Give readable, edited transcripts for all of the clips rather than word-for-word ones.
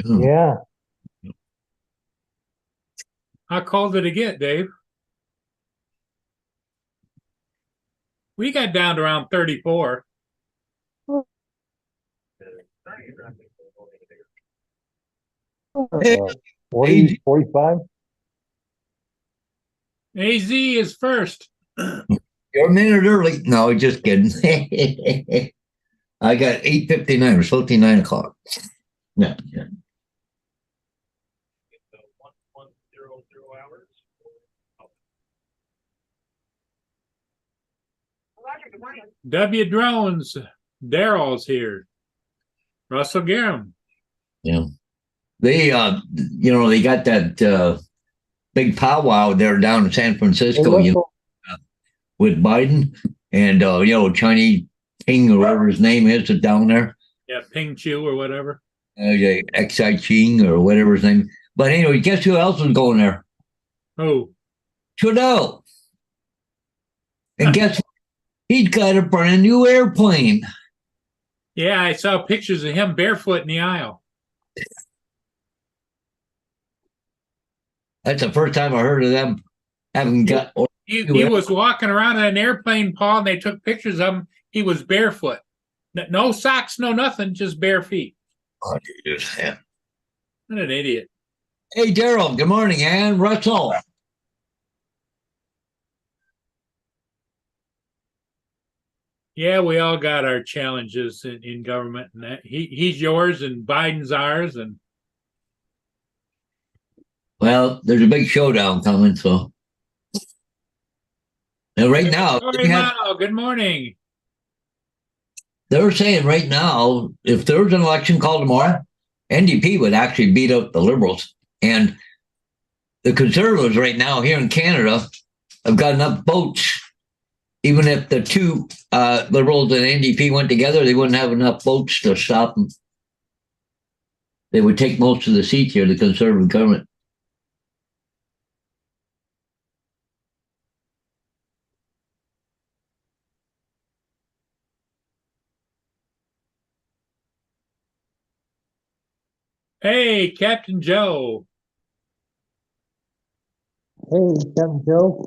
Yeah. How cold did it get, Dave? We got down to around 34. 40, 45. AZ is first. You're a minute early. No, just kidding. I got 8:59. It was supposed to be 9 o'clock. Yeah. W Drones, Daryl's here. Russell Garham. Yeah. They they got that big powwow there down in San Francisco, with Biden and Chinese Ping or whatever his name is down there. Yeah, Ping Chu or whatever. Xi Ching or whatever his name. But anyway, guess who else was going there? Oh. Trudeau. And guess what? He's got a brand new airplane. Yeah, I saw pictures of him barefoot in the aisle. That's the first time I heard of them having got. He was walking around in an airplane, Paul, and they took pictures of him. He was barefoot. No socks, no nothing, just bare feet. Oh, yeah. What an idiot. Hey, Daryl, good morning, and Russell. Yeah, we all got our challenges in government, and that he's yours and Biden's ours. And well, there's a big showdown coming, so. Now, right now, good morning. They're saying right now, if there was an election called tomorrow, NDP would actually beat up the Liberals. And the Conservatives right now here in Canada have got enough votes. Even if the two Liberals and NDP went together, they wouldn't have enough votes to stop them. They would take most of the seats here, the Conservative government. Hey, Captain Joe. Hey, Captain Joe.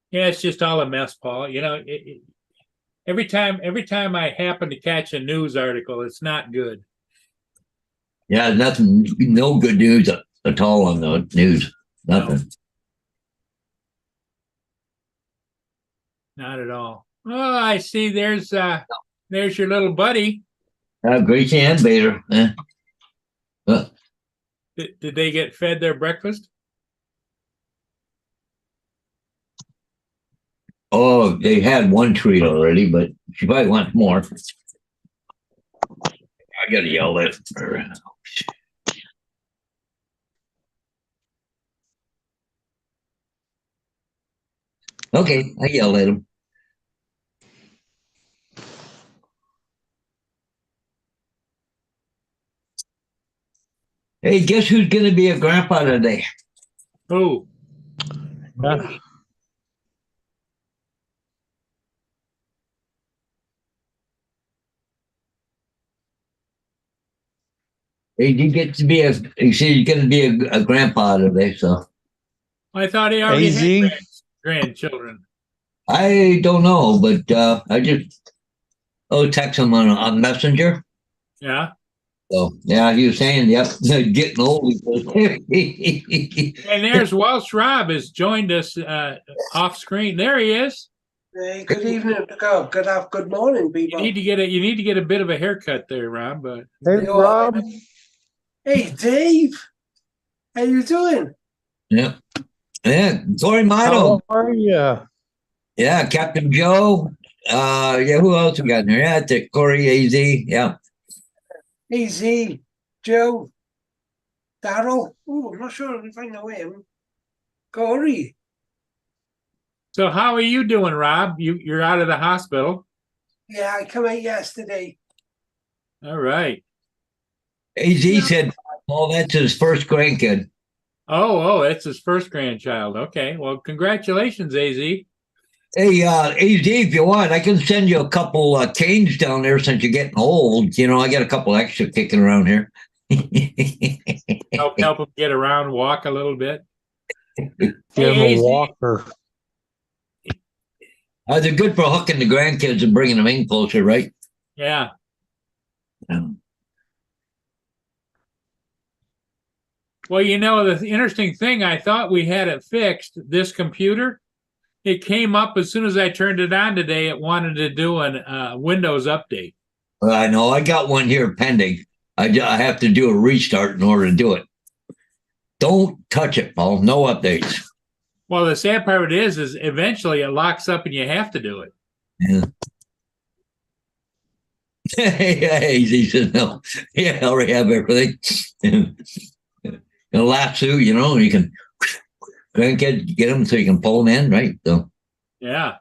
Yeah, it's just all a mess, Paul. Every time I happen to catch a news article, it's not good. Yeah, nothing, no good news at all on the news. Nothing. Not at all. Oh, I see. There's your little buddy. Gracie and Bader. Did they get fed their breakfast? Oh, they had one treat already, but she probably wants more. I gotta yell at her. Okay, I yell at him. Hey, guess who's gonna be a grandpa today? Who? He gets to be he's going to be a grandpa today, so. I thought he already had grandchildren. I don't know, but I just text him on Messenger. Yeah. So yeah, he was saying, "Yep, getting old." And there's Welsh Rob has joined us off screen. There he is. Hey, good evening. Good morning, people. You need to get a bit of a haircut there, Rob. But hey, Rob. Hey, Dave. How you doing? Yeah. Tori Motto. How are you? Yeah, Captain Joe. Who else we got in there? Yeah, Corey AZ. Yeah. AZ, Joe, Daryl. Oh, I'm not sure if I know him. Corey. So how are you doing, Rob? You're out of the hospital. Yeah, I come out yesterday. All right. AZ said, "Oh, that's his first grandkid." Oh, it's his first grandchild. Okay. Well, congratulations, AZ. Hey, AZ, if you want, I can send you a couple canes down there since you're getting old. You know, I got a couple extra kicking around here. Help him get around, walk a little bit. Give Hey, him a AZ. walker. They're good for hooking the grandkids and bringing them in closer, right? Yeah. Well, the interesting thing, I thought we had it fixed. This computer, it came up as soon as I turned it on today. It wanted to do a Windows update. Well, I know. I got one here pending. I have to do a restart in order to do it. Don't touch it, Paul. No updates. Well, the sad part is eventually it locks up and you have to do it. Yeah. He said, no. Yeah, I already have everything. A lasso, you can grandkids get them so you can pull them in, right? So Yeah.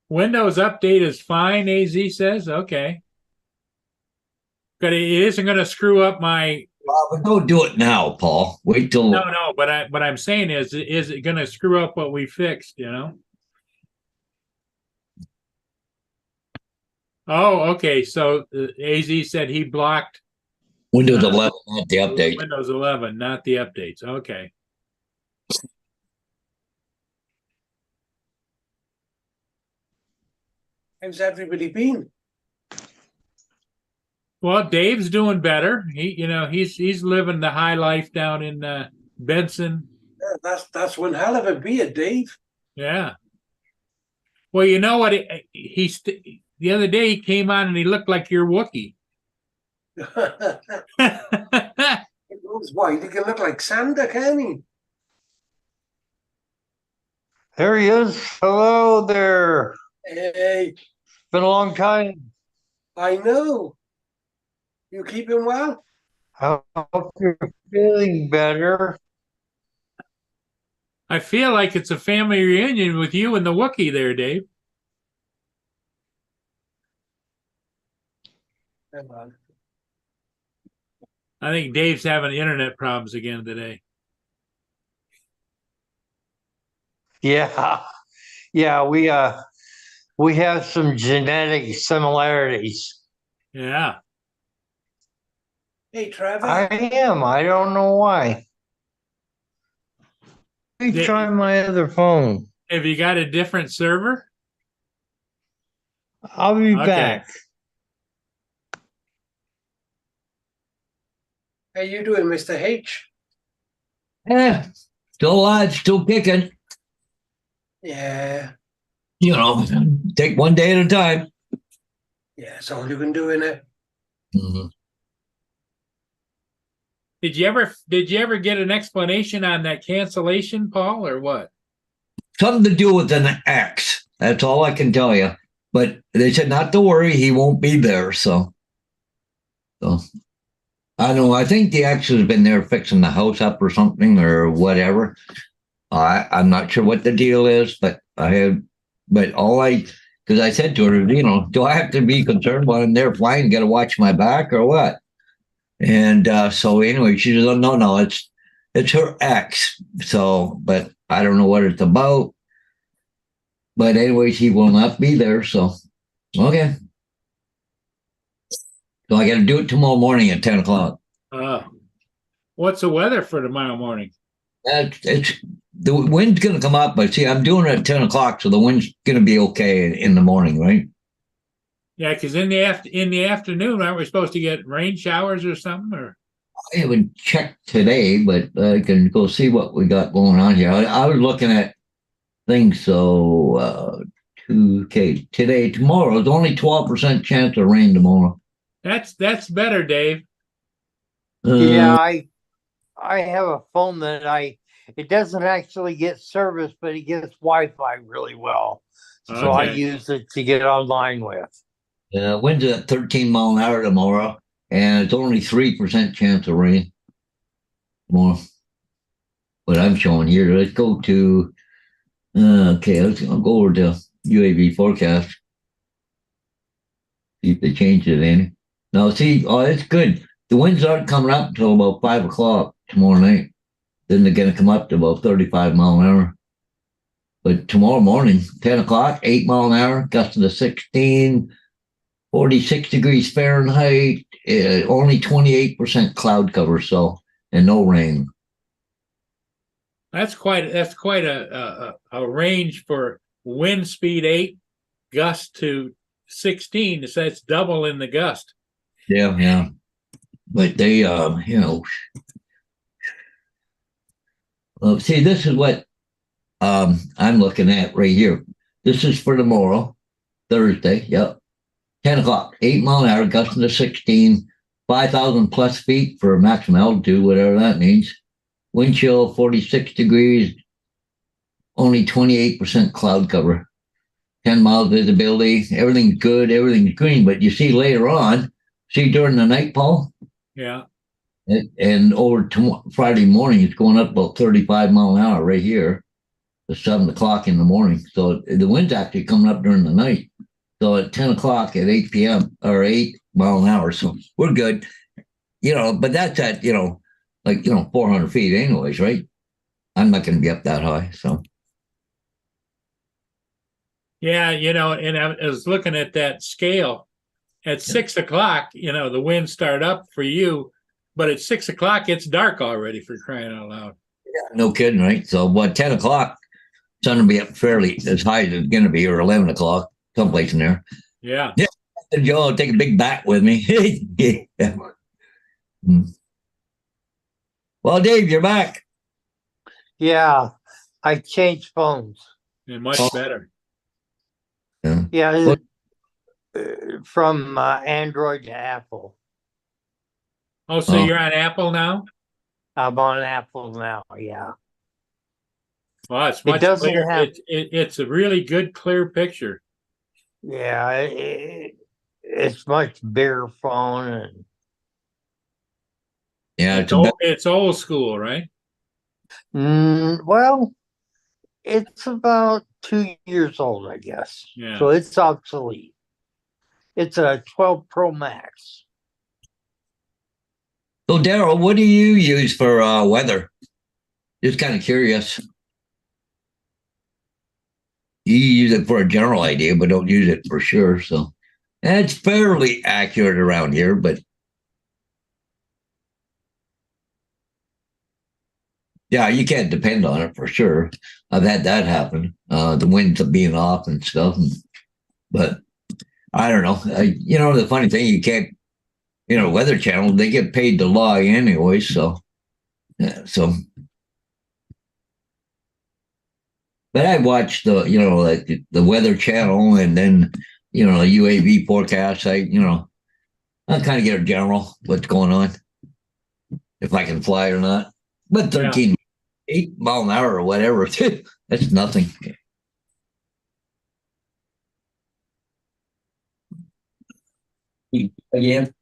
Windows update is fine, AZ says. Okay. But it isn't going to screw up my. but don't do it now, Paul. Wait till. No. But what I'm saying is it going to screw up what we fixed? Oh, okay. So AZ said he blocked Windows 11, not the update. Windows 11, not the updates. Okay. How's everybody been? Well, Dave's doing better. He's living the high life down in Benson. Yeah, that's one hell of a beer, Dave. Yeah. Well, you know what? The other day he came on and he looked like your Wookiee. It looks white. He can look like Santa, can he? There he is. Hello there. Hey, Been a long time. I know. You keeping well? I hope you're feeling better. I feel like it's a family reunion with you and the Wookiee there, Dave. Hang on. I think Dave's having internet problems again today. Yeah. Yeah, we have some genetic similarities. Yeah. Hey, Trevor. I am. I don't know why. Let me try my other phone. Have you got a different server? I'll be Okay. back. How you doing, Mr. H? Yeah, still alive, still kicking. Yeah. Take one day at a time. Yeah, it's all you can do, innit? Mm-hmm. Did you ever get an explanation on that cancellation, Paul, or what? Something to do with an X. That's all I can tell you. But they said not to worry, he won't be there. So I don't know. I think the X has been there fixing the house up or something or whatever. I'm not sure what the deal is, but because I said to her, do I have to be concerned while I'm there flying? Got to watch my back or what? And so anyway, she says, oh, no, it's her ex. So, but I don't know what it's about. But anyway, she will not be there. So, okay. So I got to do it tomorrow morning at 10 o'clock. What's the weather for tomorrow morning? The wind's going to come up, but see, I'm doing it at 10 o'clock, so the wind's going to be okay in the morning, right? Yeah, because in the afternoon, aren't we supposed to get rain showers or something? Or I haven't checked today, but I can go see what we got going on here. I was looking at things, so today, tomorrow, there's only 12% chance of rain tomorrow. That's better, Dave. Yeah, I have a phone that it doesn't actually get service, but it gets Wi-Fi really well. So I use it to get online with. Wind's at 13 mile an hour tomorrow, and it's only 3% chance of rain tomorrow. What I'm showing here, let's go to, I'll go over to UAV forecast. See if they changed it any. Now, see, it's good. the winds aren't coming up until about 5 o'clock tomorrow night. Then they're going to come up to about 35 mile an hour. But tomorrow morning, 10 o'clock, 8 mile an hour, gust to 16, 46 degrees Fahrenheit, only 28% cloud cover, so, and no rain. That's quite a range for wind speed 8, gust to 16. So that's double in the gust. Yeah, yeah. But they, see, this is what I'm looking at right here. This is for tomorrow, Thursday. Yep. 10 o'clock, 8 mile an hour, gusting to 16, 5,000 plus feet for maximum altitude, whatever that means. Wind chill, 46 degrees, only 28% cloud cover. 10 miles visibility, everything's good, everything's green. But you see later on, see during the night, Paul? Yeah. And over to Friday morning, it's going up about 35 mile an hour right here to 7 o'clock in the morning. So the wind's actually coming up during the night. So at 10 o'clock at 8 p.m. or 8 mile an hour. So we're good. But that's at, 400 feet anyways, right? I'm not going to be up that high. So. Yeah, and I was looking at that scale. At 6 o'clock, the winds start up for you, but at 6 o'clock, it's dark already, for crying out loud. Yeah, no kidding, right? So, 10 o'clock, it's going to be up fairly as high as it's going to be, or 11 o'clock, someplace in there. Yeah. Yeah. Joe, I'll take a big bat with me. Yeah. Well, Dave, you're back. Yeah, I changed phones. And much better. Yeah. Yeah, from Android to Apple. Oh, so you're on Apple now? I'm on Apple now. Yeah. Well, it's much clearer. It's a really good, clear picture. Yeah, it's much bigger phone, and yeah, it's old school, right? Well, it's about 2 years old, I guess. Yeah. So it's obsolete. It's a 12 Pro Max. So, Daryl, what do you use for weather? Just kind of curious. You use it for a general idea, but don't use it for sure. So, it's fairly accurate around here, but yeah, you can't depend on it for sure. I've had that happen. The winds being off and stuff, but I don't know. The funny thing, you can't. Weather Channel, they get paid to lie anyway, so. Yeah, so. But I watched the Weather Channel, and then UAV forecast. I kind of get a general what's going on, if I can fly or not. But 8 mile an hour or whatever, that's nothing. Again.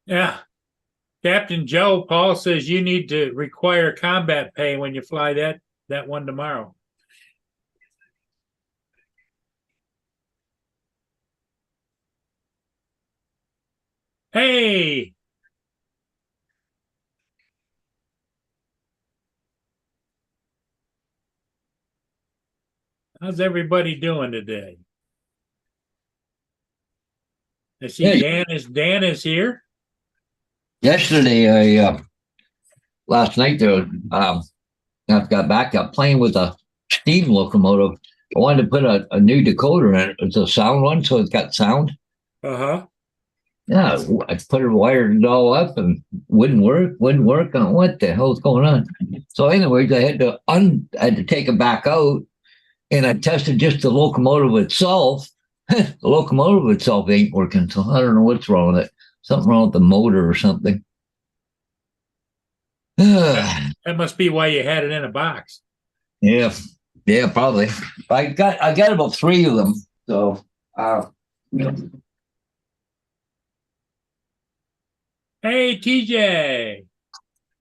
Yeah. Captain Joe, Paul says you need to require combat pay when you fly that one tomorrow. Hey. How's everybody doing today? I see Dan is here. Yesterday, last night there, I got back up playing with a steam locomotive. I wanted to put a new decoder in it. It's a sound one, so it's got sound. Uh-huh. Yeah, I put it wired it all up and wouldn't work. What the hell's going on? So anyways, I had to take it back out, and I tested just the locomotive itself. The locomotive itself ain't working, so I don't know what's wrong with it. Something wrong with the motor or something. That must be why you had it in a box. Yeah, probably. I got about 3 of them. So, Hey, TJ.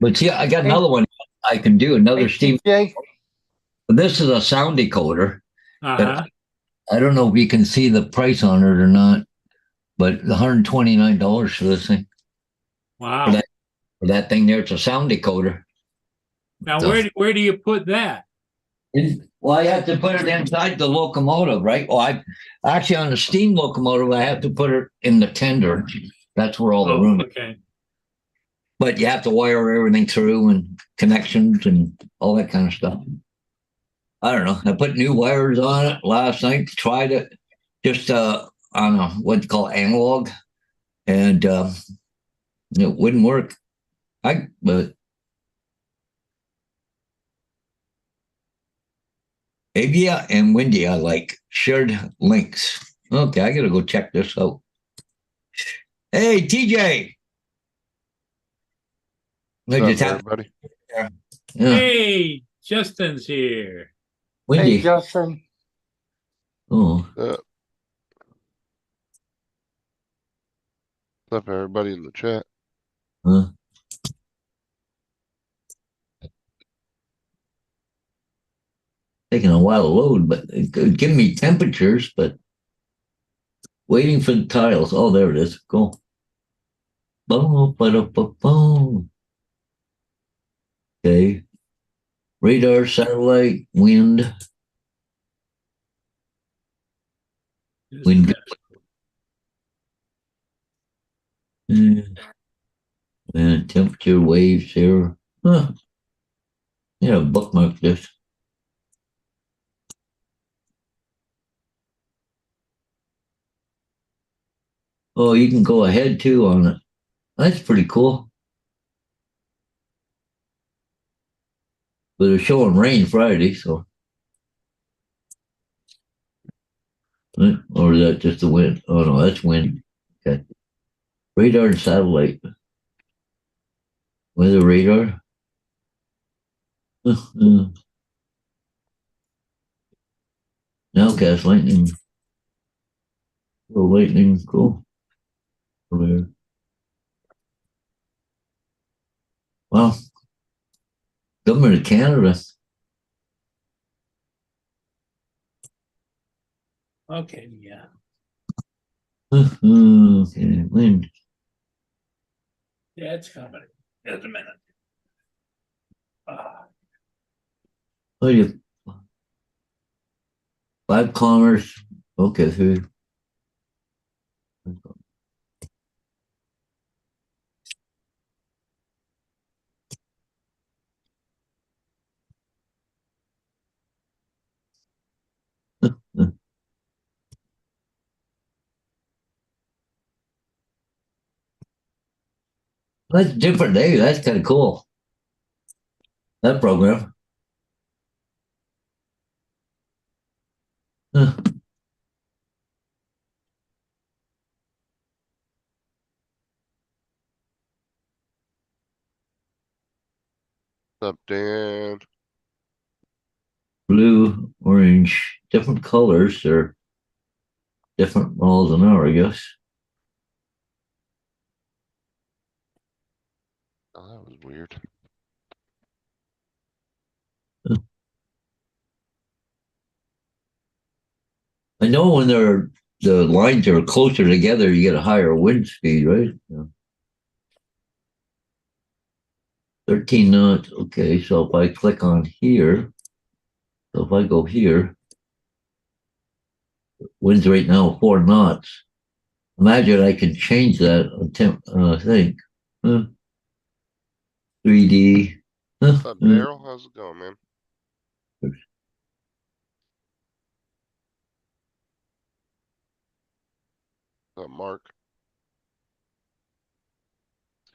But see, I got another one. I can do another steam. TJ? This is a sound decoder. Uh-huh. I don't know if you can see the price on it or not, but $129 for this thing. Wow. For that thing there, it's a sound decoder. Now, So- where do you put that? Well, I have to put it inside the locomotive, right? Well, I actually on the steam locomotive, I have to put it in the tender. That's where all the room. Okay. But you have to wire everything through and connections and all that kind of stuff. I don't know. I put new wires on it last night. Tried it just on a what you call analog, and it wouldn't work. But Avia and Windy, I like shared links. Okay, I gotta go check this out. Hey, TJ. What's I up, just have everybody? yeah, Hey, Justin's here. Windy. Hey, Justin. Oh, What's up, everybody in the chat? huh. Taking a while to load, but it could give me temperatures, but waiting for the tiles. Oh, there it is. Cool. Boom, boom. Okay. Radar, satellite, wind. Wind. And temperature waves here. Huh. Yeah, bookmark this. Oh, you can go ahead too on it. That's pretty cool. But it's showing rain Friday, so. Or is that just the wind? Oh no, that's wind. Okay. Radar and satellite. Weather radar. Nowcast lightning. Oh, lightning, cool. There. Wow. Government of Canada. Okay, yeah. Okay, wind. Yeah, it's coming. Just a minute. Oh, you 5 kilometers. Okay, through. That's different day. That's kind of cool. That program. Huh. What's up, Dan? Blue, orange, different colors. They're different miles an hour, I guess. Oh, that was weird. I know when the lines are closer together, you get a higher wind speed, right? Yeah. 13 knots. Okay, so if I click on here, so if I go here, wind's right now 4 knots. Imagine I can change that thing. Huh? 3D. What's up, Daryl? How's it going, man? What's up, Mark?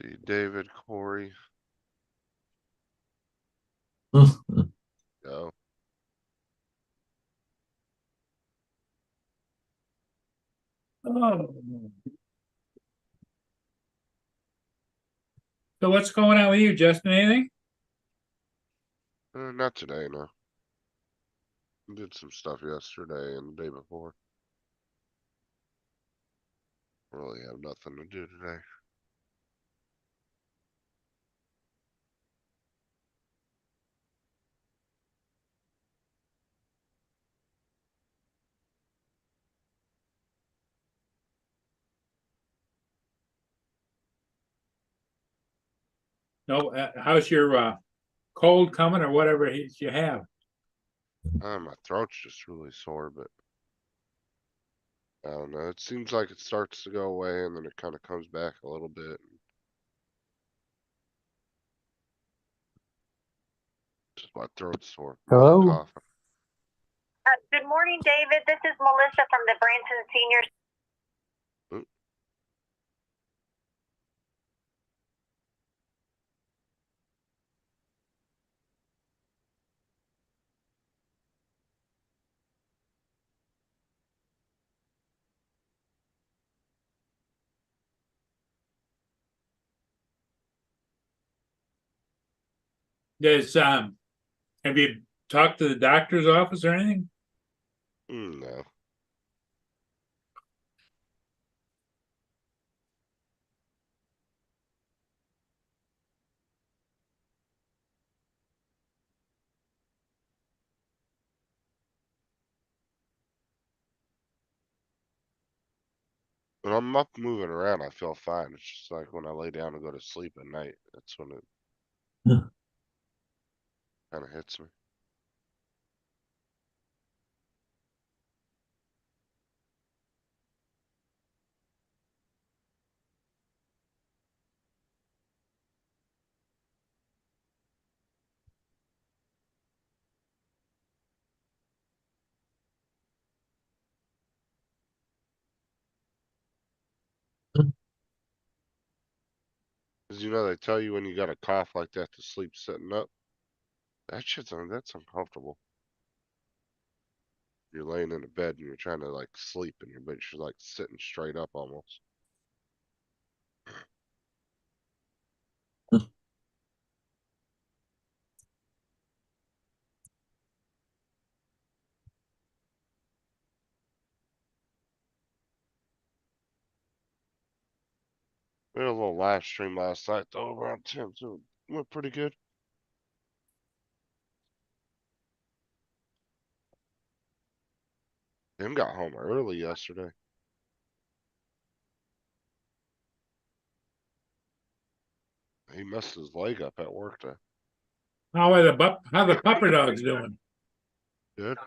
See David, Corey. Go. Oh. So what's going on with you, Justin? Anything? Not today, no. Did some stuff yesterday and the day before. Really have nothing to do today. No, how's your cold coming or whatever it is you have? My throat's just really sore, but I don't know. It seems like it starts to go away and then it kind of comes back a little bit. Just my throat's sore. Hello? Coughing. Good morning, David. This is Melissa from the Branson Senior. Have you talked to the doctor's office or anything? No. When I'm up moving around, I feel fine. It's just like when I lay down and go to sleep at night, that's when it Yeah. kind of hits me. Cause you know, they tell you when you got a cough like that to sleep sitting up. That's uncomfortable. You're laying in a bed and you're trying to like sleep and your bed, you're like sitting straight up almost. We had a little live stream last night though around 10, so it went pretty good. Tim got home early yesterday. He messed his leg up at work day. How the pupper dogs doing? Good.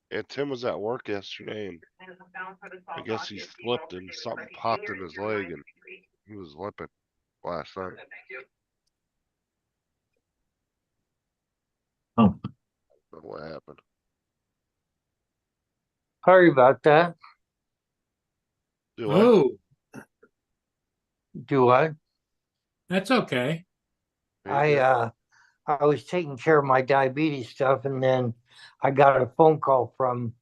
And Tim was at work yesterday and I guess he slipped and something popped in his leg and he was limping last night. Oh, Don't know what happened. Sorry about that. Do I? Oh, Do I? that's okay. There you go. I was taking care of my diabetes stuff, and then I got a phone call from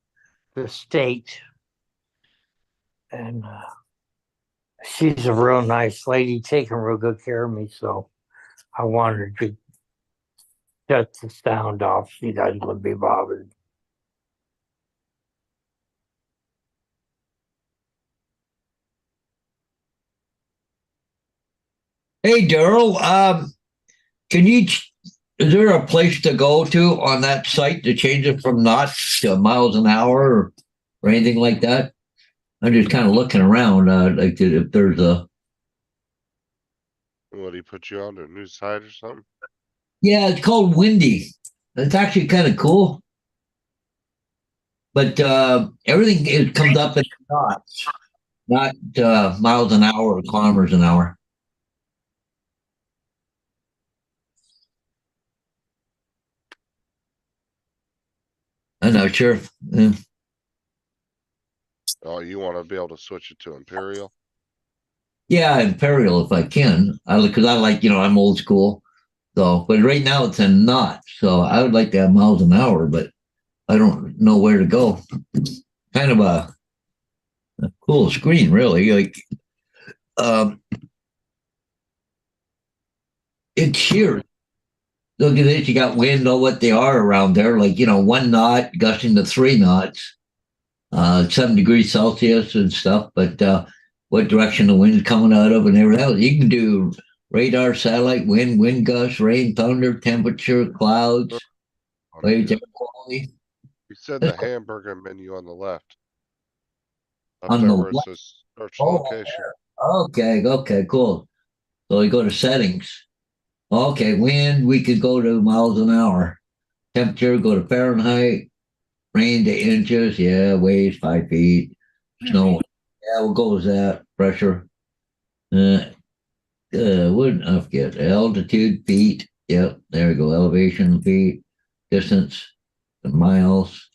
the state, and she's a real nice lady, taking real good care of me. So I wanted to shut the sound off. She doesn't be bothered. hey, Daryl. Is there a place to go to on that site to change it from knots to miles an hour or anything like that? I'm just kind of looking around, like if there's a. What, he put you on to a new site or something? Yeah, it's called Windy. It's actually kind of cool, but everything comes up in knots, not miles an hour or kilometers an hour. I'm not sure. Oh, you want to be able to switch it to Imperial? Yeah, Imperial if I can. Because I like, I'm old school. So, but right now it's in knots. So I would like to have miles an hour, but I don't know where to go. Kind of a cool screen, really. Like, it's sheer. Look at this. You got wind, know what they are around there. Like, 1 knot gusting to 3 knots, 7 degrees Celsius and stuff. But what direction the wind's coming out of and everything else. You can do radar, satellite, wind gusts, rain, thunder, temperature, clouds, waves, air quality. You said That's the cool. hamburger menu on the left. Up On there the where it what? says search Oh, location. okay, cool. So you go to settings. Okay, wind, we could go to miles an hour. Temperature, go to Fahrenheit. Rain to inches, yeah. Waves 5 feet. Snow, yeah, we'll go with that. Pressure. Wouldn't I forget altitude, feet. Yep, there we go. Elevation, feet. Distance, miles.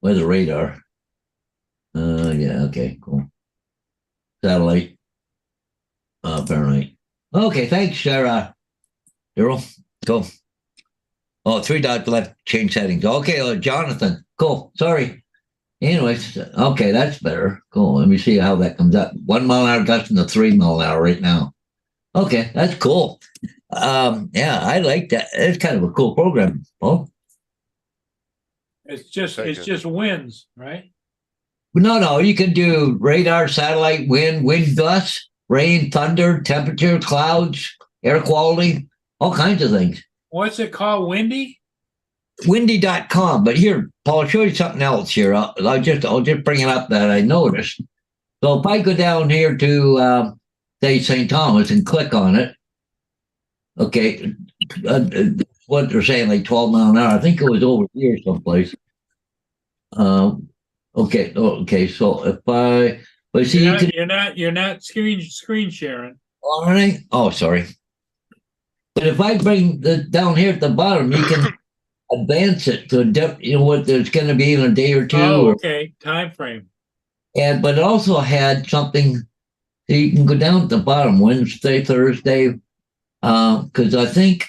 Weather radar. Yeah, okay, cool. Satellite. Fahrenheit. Okay, thanks, Sarah. Daryl, go. Oh, three dots left, change settings. Okay, Jonathan, cool. Sorry. Anyways, okay, that's better. Cool. Let me see how that comes up. 1 mile an hour gust and a 3 mile an hour right now. Okay, that's cool. Yeah, I like that. It's kind of a cool program. Oh, It's Take it. just winds, right? no, you can do radar, satellite, wind gusts, rain, thunder, temperature, clouds, air quality, all kinds of things. What's it called? Windy? Windy.com. But here, Paul, I'll show you something else here. I'll just bring it up that I noticed. So if I go down here to say St. Thomas and click on it, okay, what they're saying, like 12 mile an hour. I think it was over here someplace. Okay. So if but see, You're not screen sharing. all right. Oh, sorry. But if I bring the down here at the bottom, you can advance it to what there's going to be in a day or two. Oh, okay. Time frame. But it also had something that you can go down at the bottom Wednesday, Thursday, because I think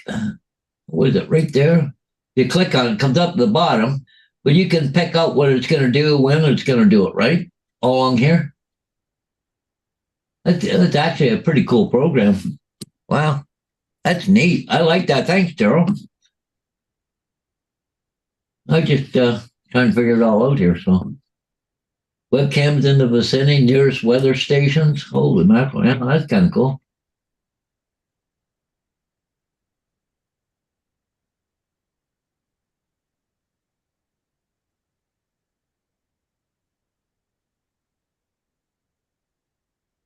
what is it right there? You click on it, comes up at the bottom, but you can pick out what it's going to do, when it's going to do it, right? All along here. That's actually a pretty cool program. Wow, that's neat. I like that. Thanks, Daryl. I just trying to figure it all out here. So, webcams in the vicinity, nearest weather stations. Holy mackerel! Yeah, that's kind of cool.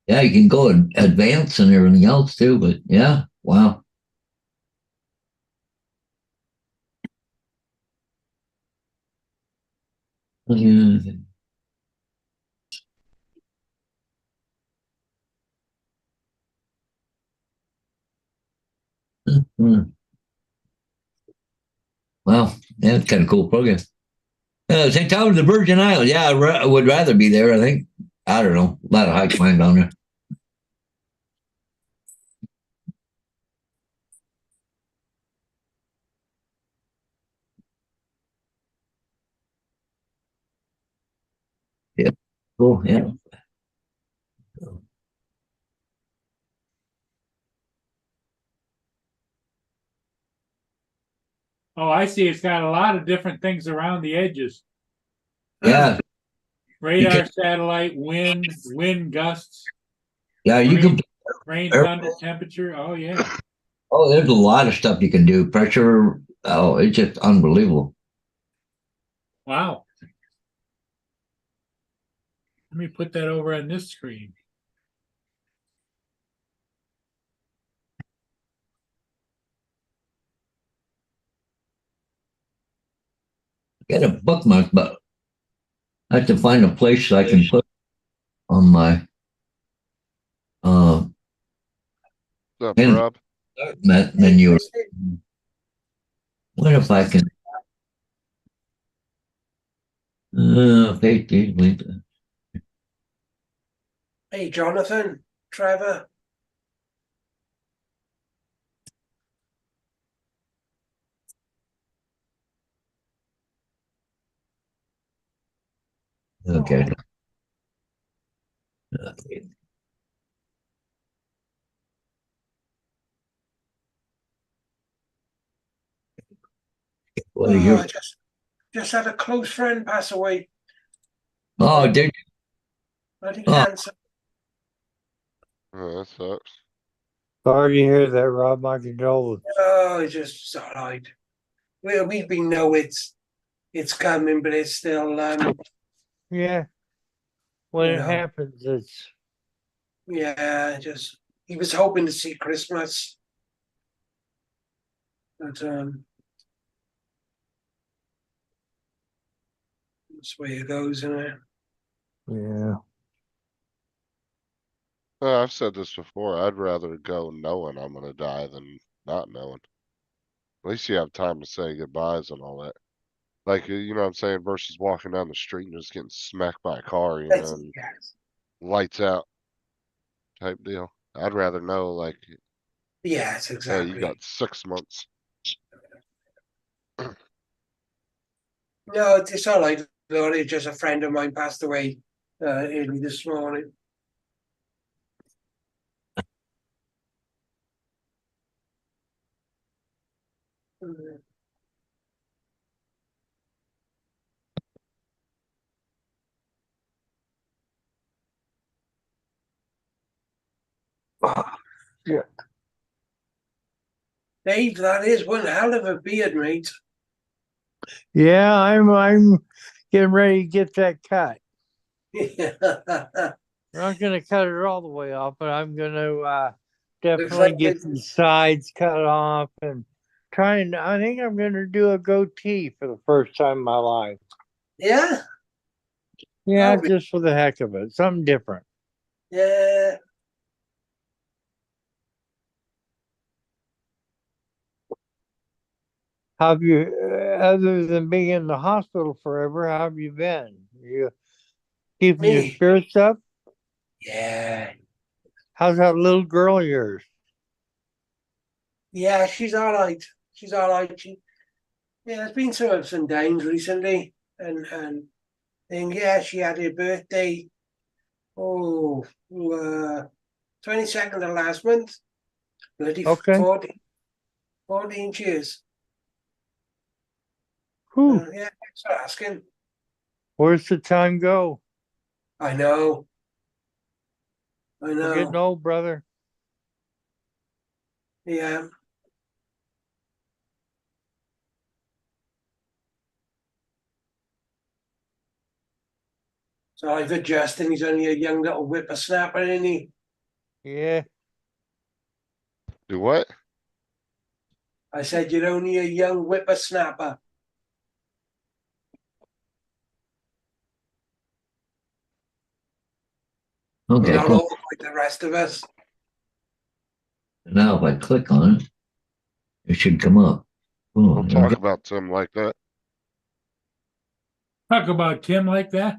Yeah, you can go and advance and everything else too. But yeah, wow. Yeah. Well, that's kind of cool program. St. Thomas, the Virgin Islands. Yeah, I would rather be there. I think. I don't know. A lot of high climb down there. Yeah. Cool. Yeah. Oh, I see. It's got a lot of different things around the edges. Yeah. Radar, satellite, wind gusts. Yeah. You can. Rain, thunder, temperature. Oh, yeah. Oh, there's a lot of stuff you can do. Pressure. Oh, it's just unbelievable. Wow. Let me put that over on this screen. Got a bookmark, but I have to find a place I can put on my What's up, And- Rob? menu. What if I can? Hey, Jonathan, Trevor. Okay. What are Oh, your? I just had a close friend pass away. Oh, did Bloody Oh. cancer. Oh, that sucks. Sorry to hear that, Rob. My condolences. Oh, it's just all right. We know it's coming, but it's still Yeah. when it Yeah. happens, it's Yeah, just he was hoping to see Christmas. But that's the way it goes, isn't it? yeah. I've said this before. I'd rather go knowing I'm gonna die than not knowing. At least you have time to say goodbyes and all that. Like, you know what I'm saying? Versus walking down the street and just getting smacked by a car, you know, and Yes. lights out type deal. I'd rather know, like, Yes, hey, you exactly. got 6 months. No, it's all right. Lord, it's just a friend of mine passed away early this morning. Yeah. Dave, that is one hell of a beard, mate. Yeah, I'm getting ready to get that cut. I'm not gonna cut it all the way off, but I'm gonna definitely like get it- the sides cut off and I think I'm gonna do a goatee for the first time in my life. Yeah, Yeah, That'll be- just for the heck of it. Something different. yeah. How have you, other than being in the hospital forever, how have you been? You keeping your Me, spirits up? yeah, How's that little girl of yours? yeah. She's all right. She's all right. Yeah, there's been some ups and downs recently, and yeah, she had her birthday. Oh, 22nd of last month. Bloody Okay. 14 years. Whew, Yeah, thanks for asking. where's the time go? I know. I We're getting know. old, brother. Yeah. So I've adjusted. He's only a young little whippersnapper, isn't he? Yeah. Do what? I said you're only a young whippersnapper. Okay, You're not cool. old like the rest of us. Now if I click on it, it should come up. Oh, Don't there we talk go. about Tim like that. Talk about Tim like that.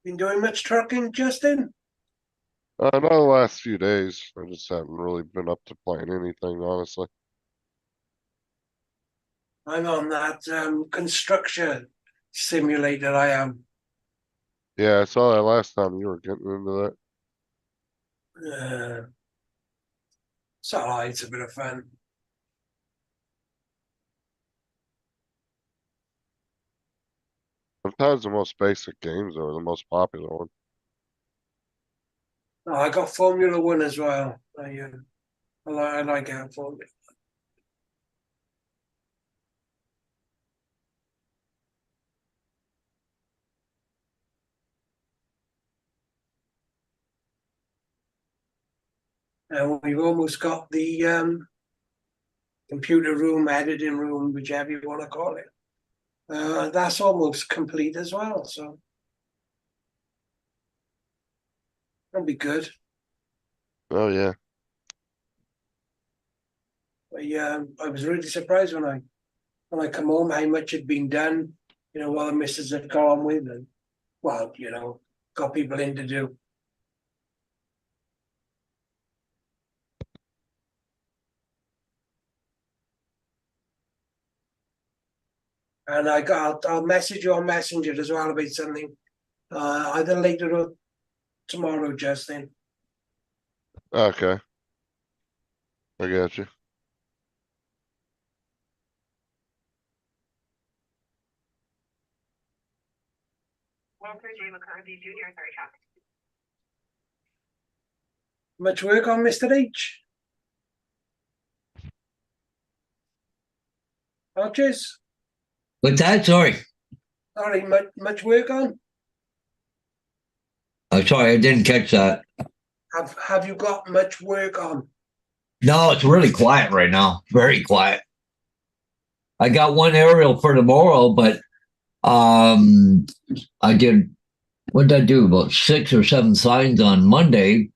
Been doing much trucking, Justin? Not the last few days. I just haven't really been up to playing anything, honestly. I'm on that construction simulator. I am. Yeah, I saw that last time you were getting into that. It's all right. It's a bit of fun. Sometimes the most basic games are the most popular one. Oh, I got Formula One as well. I like our Formula. And we've almost got the computer room, editing room, whichever you want to call it. That's almost complete as well. So that'll be good. Oh yeah. I was really surprised when I come home how much had been done. While the missus had gone with, and well, got people in to do. And I'll message you on Messenger as well about something, either later or tomorrow, Justin. Okay. I got you. Walter J. McCarthy Jr., sorry, Chuck. Much work on Mr. H? Arches? What's that? Sorry. Sorry, much work on? Sorry, I didn't catch that. Have you got much work on? No, it's really quiet right now. Very quiet. I got one aerial for tomorrow, but I did, what did I do? About 6 or 7 signs on Monday.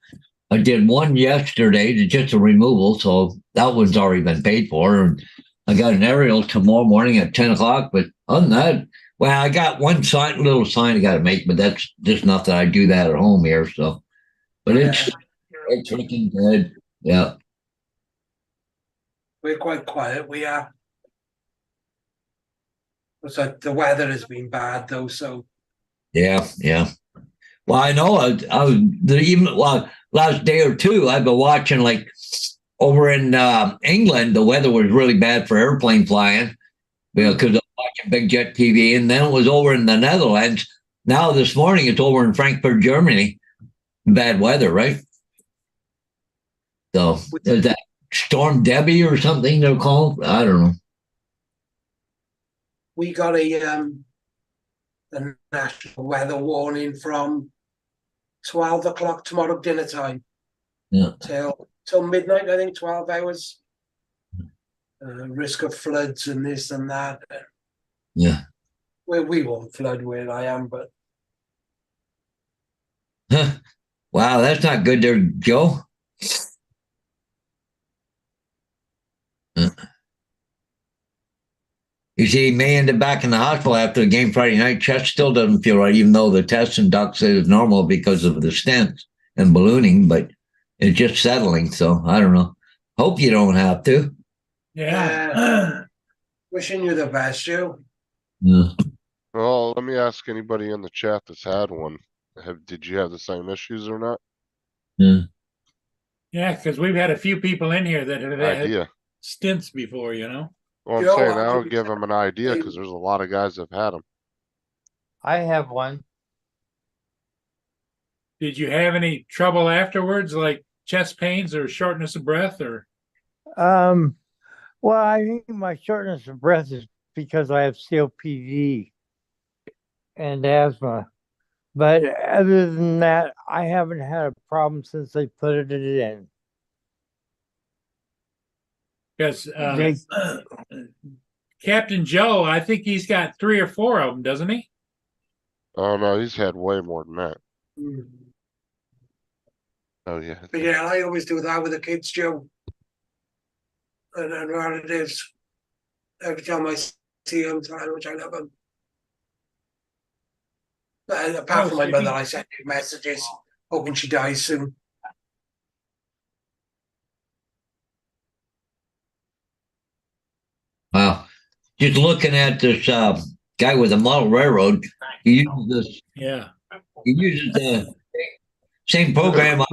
I did one yesterday to just a removal, so that one's already been paid for. And I got an aerial tomorrow morning at 10 o'clock. But other than that, well, I got one sign, little sign I got to make, but that's just nothing. I do that at home here. So, but it's looking good. Yeah. We're quite quiet. We are. So the weather has been bad though, so Yeah. Yeah. Well, I know last day or two, I've been watching like over in England, the weather was really bad for airplane flying because I'm watching Big Jet TV. And then it was over in the Netherlands. Now this morning, it's over in Frankfurt, Germany. Bad weather, right? So there's that Storm Debbie or something they're called. I don't know. we got a national weather warning from 12 o'clock tomorrow dinner time. Yeah. Till midnight, I think 12 hours. Risk of floods and this and that. Yeah. Well, we won't flood where I am, but Wow, that's not good there, Joe. You see, he may end up back in the hospital after the game Friday night. Chest still doesn't feel right, even though the test and doc said it's normal because of the stents and ballooning, but it's just settling. So I don't know. Hope you don't have to. Yeah. wishing you the best, Joe. Yeah. Well, let me ask anybody in the chat that's had one. Did you have the same issues or not? Yeah. Yeah, because we've had a few people in here that have had Idea. stints before, you know. Well, I'm Joe, saying I'll that'll give give you them an idea because there's a lot of guys that have had them. I have one. Did you have any trouble afterwards, like chest pains or shortness of breath, or? Well, I think my shortness of breath is because I have COPD and asthma. But other than that, I haven't had a problem since they put it in. Because They- Captain Joe, I think he's got 3 or 4 of them, doesn't he? Oh no, he's had way more than that. Mm. Oh yeah. But yeah, I always do that with the kids, Joe. And relatives. Every time I see them, tell how much I love them. But apart from my Skippy. mother, I send her messages hoping she dies soon. Wow. Just looking at this guy with a model railroad, he uses Yeah. the same program,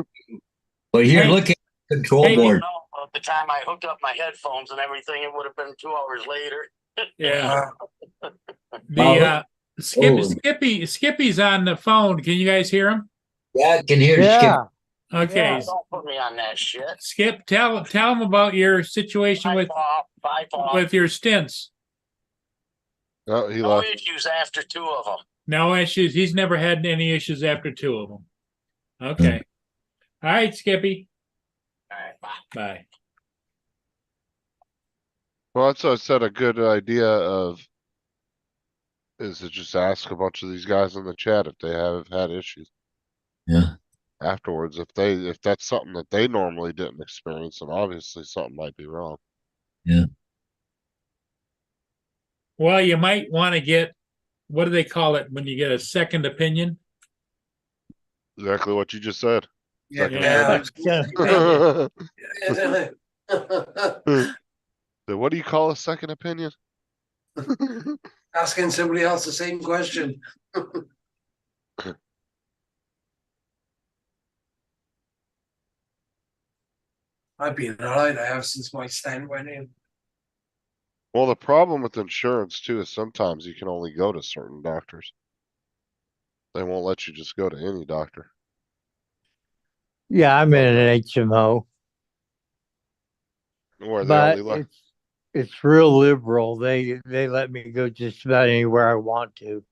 but here, Hey. look at the control Hey. board. At the time I hooked up my headphones and everything, it would have been 2 hours later. Yeah. Wow. Skippy's on the phone. Can you guys hear him? Yeah, I can hear yeah. Okay. Yeah. Don't put me on that shit. Skip, tell him about your situation with Five off. with your stints. Oh, he No left. issues after 2 of them. No issues. He's never had any issues after 2 of them. Okay. All right, Skippy. All right, bye. Bye. Well, that's what I said. A good idea of is to just ask a bunch of these guys in the chat if they have had issues Yeah. afterwards. If that's something that they normally didn't experience, then obviously something might be wrong. Well, you might want to get, what do they call it when you get a second opinion? Exactly what you just said. Second Yeah. So what do you call a second opinion? Asking somebody else the same question. I've been alright, I have since my stand went in. Well, the problem with insurance too is sometimes you can only go to certain doctors. They won't let you just go to any doctor. Yeah, I'm in an HMO, Or they but only let, it's real liberal. They let me go just about anywhere I want to.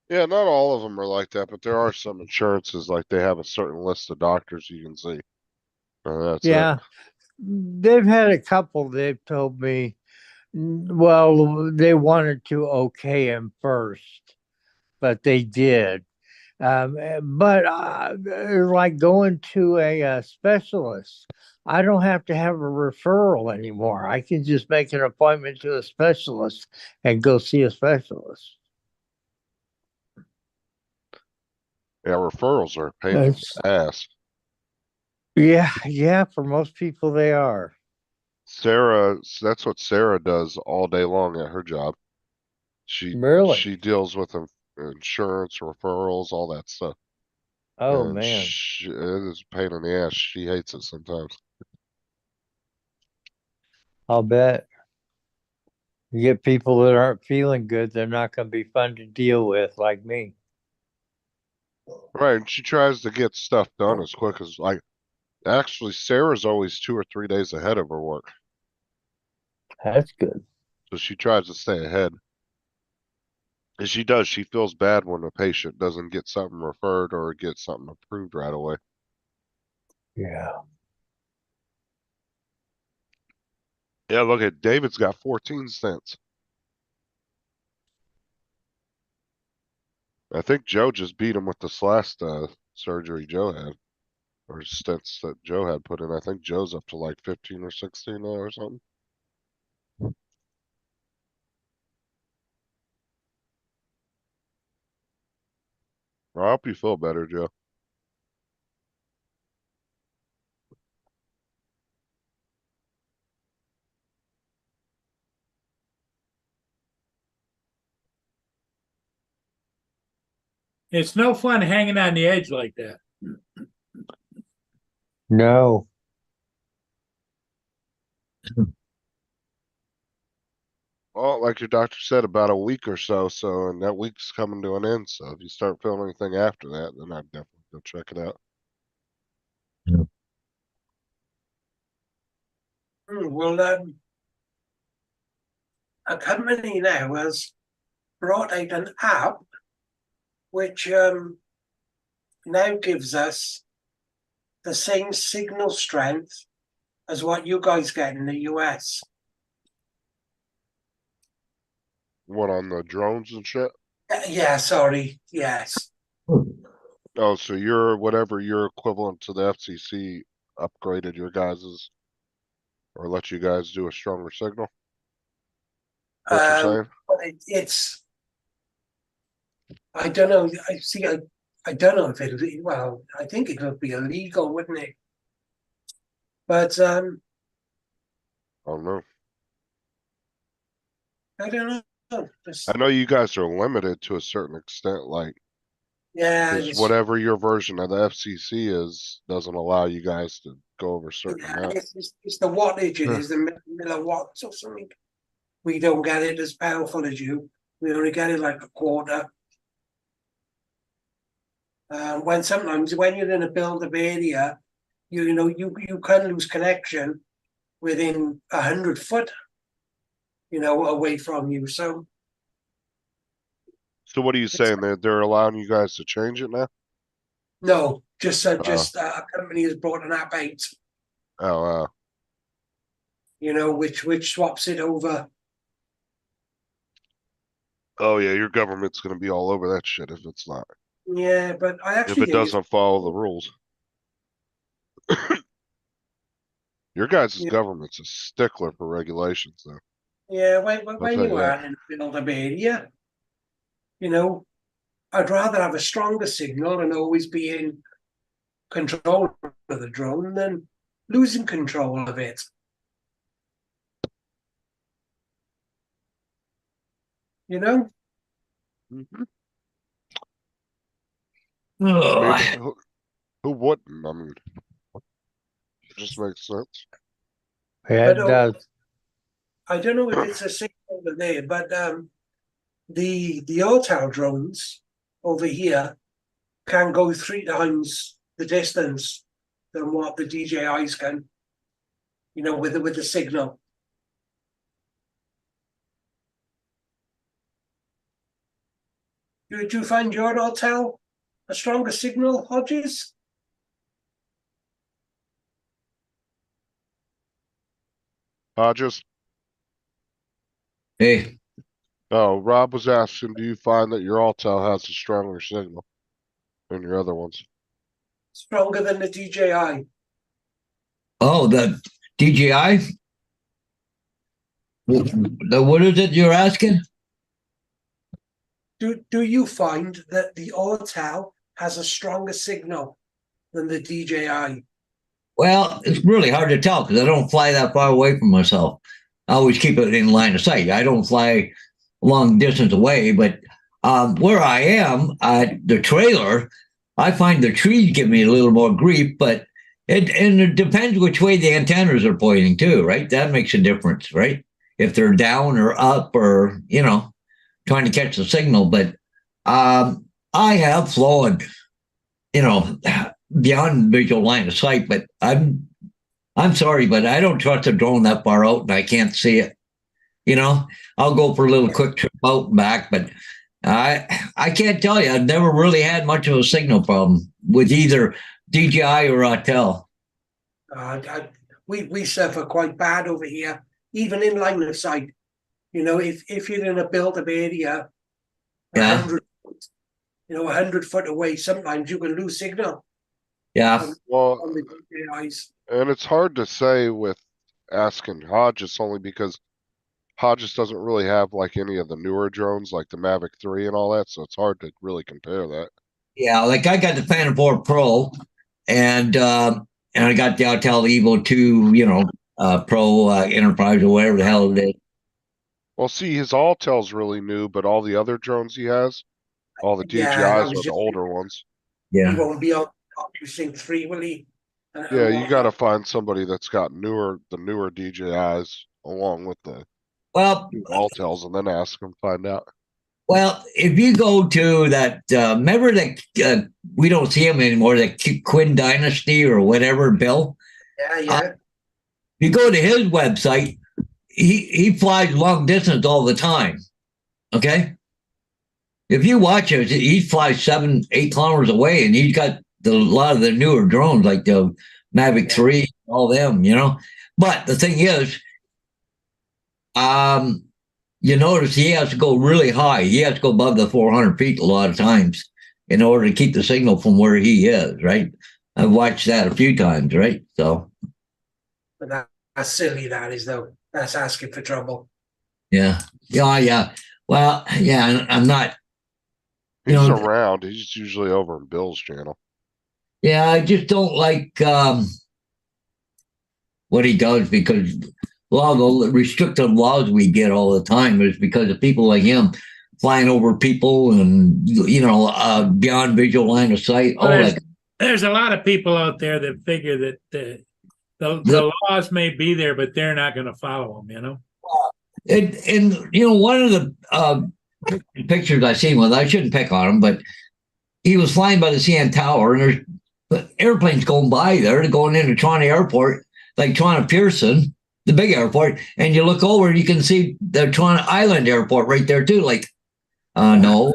yeah, not all of them are like that, but there are some insurances, like they have a certain list of doctors you can see. That's it. Yeah, they've had a couple. They've told me, well, they wanted to okay him first, but they did. But like going to a specialist, I don't have to have a referral anymore. I can just make an appointment to a specialist and go see a specialist. Yeah, referrals are a pain in That's, the ass. yeah, for most people they are. That's what Sarah does all day long at her job. She Really? she deals with insurance, referrals, all that stuff. Oh And man, it is a pain in the ass. She hates it sometimes. I'll bet. You get people that aren't feeling good, they're not going to be fun to deal with, like me. Right, and she tries to get stuff done as quick as like actually Sarah's always 2 or 3 days ahead of her work. That's good. So she tries to stay ahead. And she does, she feels bad when a patient doesn't get something referred or get something approved right away. Yeah. Yeah, look at David's got 14 stents. I think Joe just beat him with this last surgery Joe had. Or stents that Joe had put in. I think Joe's up to like 15 or 16 now or something. I hope you feel better, Joe. It's no fun hanging on the edge like that. No. Well, like your doctor said, about a week or so. So, and that week's coming to an end. So, if you start feeling anything after that, then I'd definitely go check it out. Well, a company now has brought out an app which now gives us the same signal strength as what you guys get in the US. What, on the drones and shit? Yeah, sorry. Yes. Oh, so you're whatever your equivalent to the FCC upgraded your guys's or let you guys do a stronger signal? What you're saying? It's I don't know. I don't know if it'll be, well, I think it would be illegal, wouldn't it? But I don't know. I don't know. I know you guys are limited to a certain extent, like Yeah, because whatever your version of the FCC is doesn't allow you guys to go over a certain amount. it's the wattage. It is the milliwatts or something. We don't get it as powerful as you. We only get it like a quarter. Sometimes when you're in a built-up area, you know you can lose connection within 100 foot, away from you. So what are you saying? They're allowing you guys to change it now? no, just a company has brought an app out, Oh, which swaps it over. oh yeah, your government's gonna be all over that shit if it's not. Yeah, but I actually if it doesn't follow the rules. Your guys' government's a stickler for regulations, though. Yeah, when you are in a built-up area, I'd rather have a stronger signal and always be in control of the drone than losing control of it. Mm-hmm. I mean, who wouldn't? I mean, it just makes sense. Yeah, it does. I don't know if it's a signal over there, but the Autel drones over here can go 3 times the distance than what the DJIs can. You know, with the signal. Do you find your hotel a stronger signal, Hodges? Hodges? Hey, Oh, Rob was asking, do you find that your Altel has a stronger signal than your other ones? Stronger than the DJI. oh, the DJI? What is it you're asking? Do you find that the Autel has a stronger signal than the DJI? Well, it's really hard to tell because I don't fly that far away from myself. I always keep it in line of sight. I don't fly long distance away, but where I am at the trailer, I find the trees give me a little more grief, but it depends which way the antennas are pointing too, right? That makes a difference, right? If they're down or up or, trying to catch the signal. But I have flown, beyond visual line of sight, but I'm sorry, but I don't trust a drone that far out and I can't see it. I'll go for a little quick trip out and back, but I can't tell you. I've never really had much of a signal problem with either DJI or Autel. We suffer quite bad over here, even in line of sight. If you're in a built-up area, Yeah. 100 foot away, sometimes you can lose signal. Yeah. Well, On the DJIs. and it's hard to say with asking Hodges only because Hodges doesn't really have like any of the newer drones like the Mavic 3 and all that, so it's hard to really compare that. Yeah, like I got the Phantom 4 Pro and I got the Autel Evo 2, Pro Enterprise or whatever the hell it is. Well, see, his Altel's really new, but all the other drones he has, all the Yeah, DJIs I are was the just- older ones. He Yeah. won't be on using 3, will he? Yeah, you gotta find somebody that's got the newer DJIs along with the Well, Altels and then ask them, find out. Well, if you go to that, remember that we don't see him anymore, the Quinn Dynasty or whatever, Bill. Yeah. If you go to his website, he flies long distance all the time. Okay, if you watch it, he flies 7-8 kilometers away, and he's got a lot of the newer drones like the Mavic 3, all them, But the thing is, you notice he has to go really high. He has to go above the 400 feet a lot of times in order to keep the signal from where he is, right? I've watched that a few times, right? So, But that's silly, that is, though. That's asking for trouble. yeah. Well, yeah, I'm not. He's You know- around. He's usually over in Bill's channel. Yeah, I just don't like what he does because a lot of the restrictive laws we get all the time is because of people like him flying over people and beyond visual line of sight. Well, there's a lot of people out there that figure that the laws may be there, but they're not going to follow them. And one of the pictures I seen with, I shouldn't pick on him, but he was flying by the CN Tower, and there's airplanes going by there. They're going into Toronto Airport, like Toronto Pearson, the big airport, and you look over and you can see the Toronto Island Airport right there too. Like, no,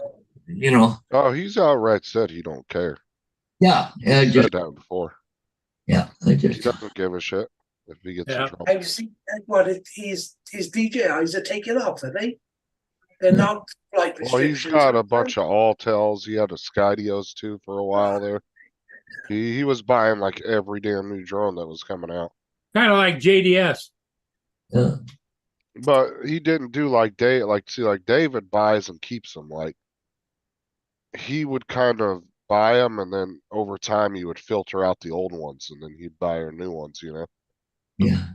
Oh, he's outright said he don't care. yeah, He just said that before. yeah, He doesn't give a shit if he gets Yeah. in trouble. I see his DJIs are taking off, are they? They're not like Well, he's got a bunch of Altels. He had a Skydios too for a while there. He was buying like every damn new drone that was coming out. Kind of like JDS. yeah. But he didn't do like David buys and keeps them. Like he would kind of buy them and then over time he would filter out the old ones and then he'd buy her new ones, Yeah.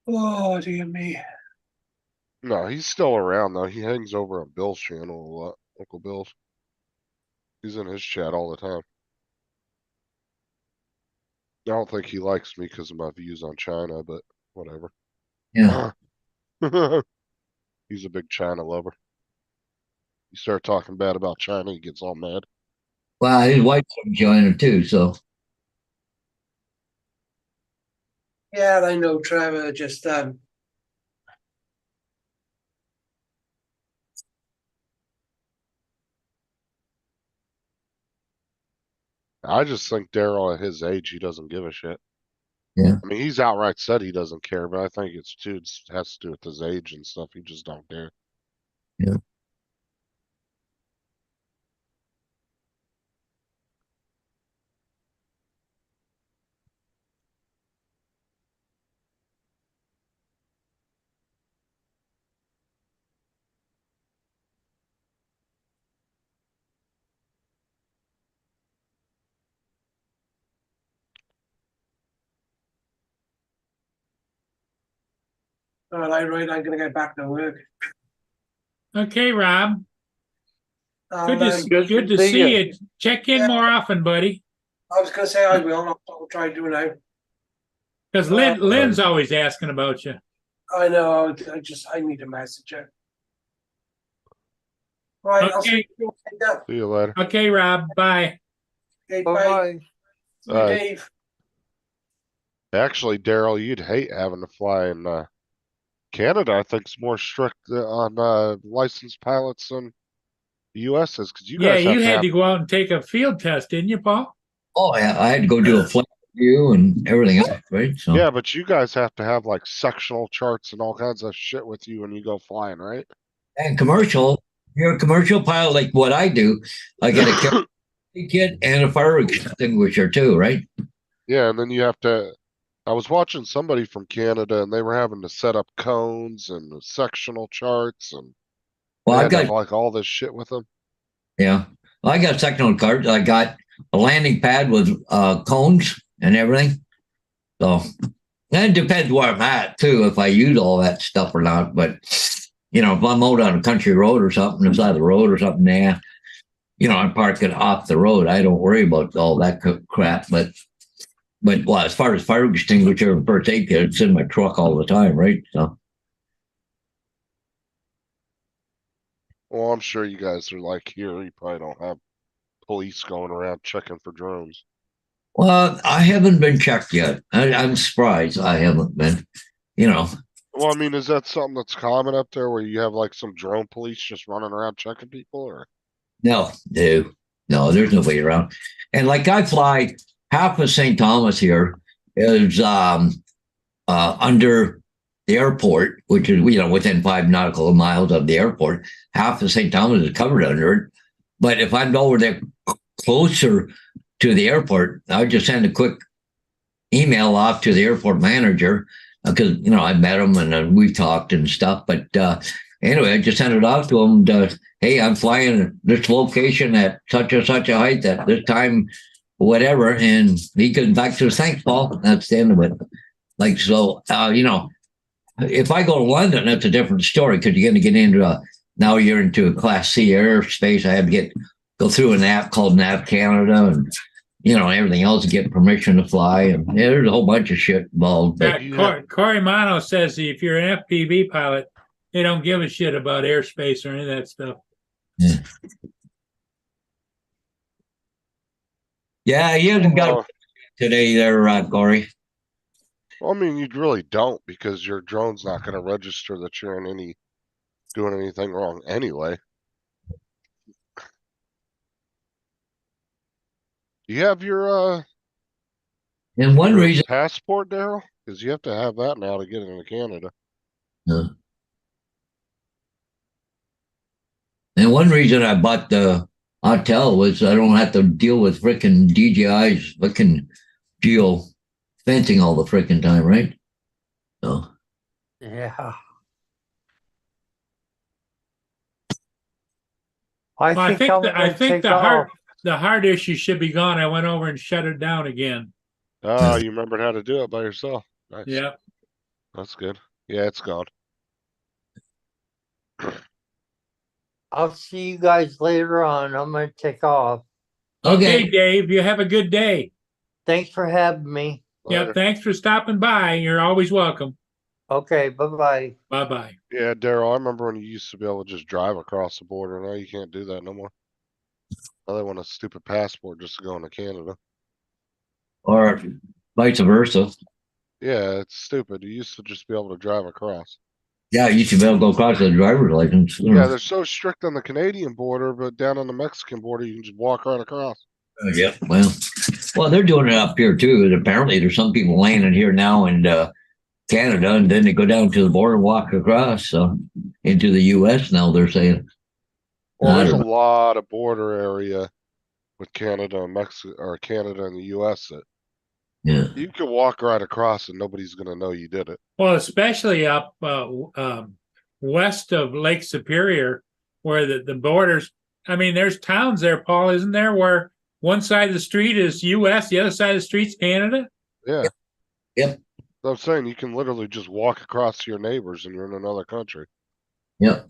Oh, dear me. No, he's still around though. He hangs over on Bill's channel a lot, Uncle Bill's. He's in his chat all the time. I don't think he likes me because of my views on China, but whatever. Yeah. He's a big China lover. You start talking bad about China, he gets all mad. Well, his wife's from China too, so Yeah, I know, Trevor. Just I just think Daryl at his age, he doesn't give a shit. Yeah. I mean, he's outright said he doesn't care, but I think it's too, it has to do with his age and stuff. He just don't care. yeah. all right. I'm gonna get back to work. Okay, Rob. I'll, Good to see you. Check in Yeah. more often, buddy. I was gonna say I will. I'll try to do now. Because Lynn's always asking about you. I know. I need a message. Right. I'll see Okay. you later. See you later. Okay, Rob. Bye. Okay, bye. Bye-bye. See you, Dave. Actually, Daryl, you'd hate having to fly in Canada. I think it's more strict on licensed pilots than the U.S. is because you Yeah, guys have you to had have. to go out and take a field test, didn't you, Paul? Oh yeah, I had to go do a flight review and everything else, right? So Yeah, but you guys have to have like sectional charts and all kinds of shit with you when you go flying, right? and commercial, you're a commercial pilot like what I do. I get a carry kit and a fire extinguisher too, right? Yeah, and then you have to. I was watching somebody from Canada, and they were having to set up cones and the sectional charts, and Well, they I've had to got have like all this shit with them. yeah, well, I got sectional cards. I got a landing pad with cones and everything. So and it depends where I'm at too, if I use all that stuff or not. But you know, if I'm out on a country road or something, the side of the road or something, yeah, you know, I park it off the road. I don't worry about all that crap. But well, as far as fire extinguisher and first aid kit, it's in my truck all the time, right? So Well, I'm sure you guys are like here. You probably don't have police going around checking for drones. well, I haven't been checked yet. I'm surprised I haven't been. You know, Well, I mean, is that something that's common up there where you have like some drone police just running around checking people, or? no, there's nobody around. And like I fly half of St. Thomas here is under the airport, which is within 5 nautical miles of the airport. Half of St. Thomas is covered under it. But if I'm over there closer to the airport, I would just send a quick email off to the airport manager because I met him and we've talked and stuff. But anyway, I just sent it off to him. Hey, I'm flying this location at such and such a height at this time, whatever. And he comes back to us, thanks, Paul. That's the end of it. Like, so, if I go to London, that's a different story because you're going to get into now you're into a Class C airspace. I had to go through an app called Nav Canada and, everything else to get permission to fly. And there's a whole bunch of shit involved. But Corey Mano says if you're an FPV pilot, they don't give a shit about airspace or any of that stuff. Yeah, he hasn't got today there, Corey. Well, I mean, you really don't because your drone's not going to register that you're doing anything wrong anyway. You have your and one reason passport, Daryl, because you have to have that now to get into Canada. And one reason I bought the hotel was I don't have to deal with frickin' DJI's frickin' geo fencing all the frickin' time, right? So Yeah. I think the hard issue should be gone. I went over and shut it down again. Oh, you remembered how to do it by yourself. Nice. Yeah. That's good. Yeah, it's gone. I'll see you guys later on. I'm going to take off. Okay, Dave, you have a good day. Thanks for having me. Yeah, thanks for stopping by. You're always welcome. Okay, bye-bye. Bye-bye. Yeah, Daryl, I remember when you used to be able to just drive across the border. Now you can't do that no more. Now they want a stupid passport just to go into Canada. Or vice versa. Yeah, it's stupid. You used to just be able to drive across. Yeah, you should be able to go across the driver's license. Yeah, they're so strict on the Canadian border, but down on the Mexican border, you can just walk right across. Yeah. Well, they're doing it up here too. And apparently, there's some people landing here now in Canada, and then they go down to the border and walk across into the U.S. Now they're saying. Well, I there's a don't know. lot of border area with Canada and Mexico, or Canada and the US that Yeah. you can walk right across and nobody's gonna know you did it. Well, especially up west of Lake Superior, where the borders. I mean, there's towns there, Paul, isn't there, where one side of the street is U.S., the other side of the street's Canada? Yeah. Yep. So I'm saying you can literally just walk across to your neighbors and you're in another country. Yep.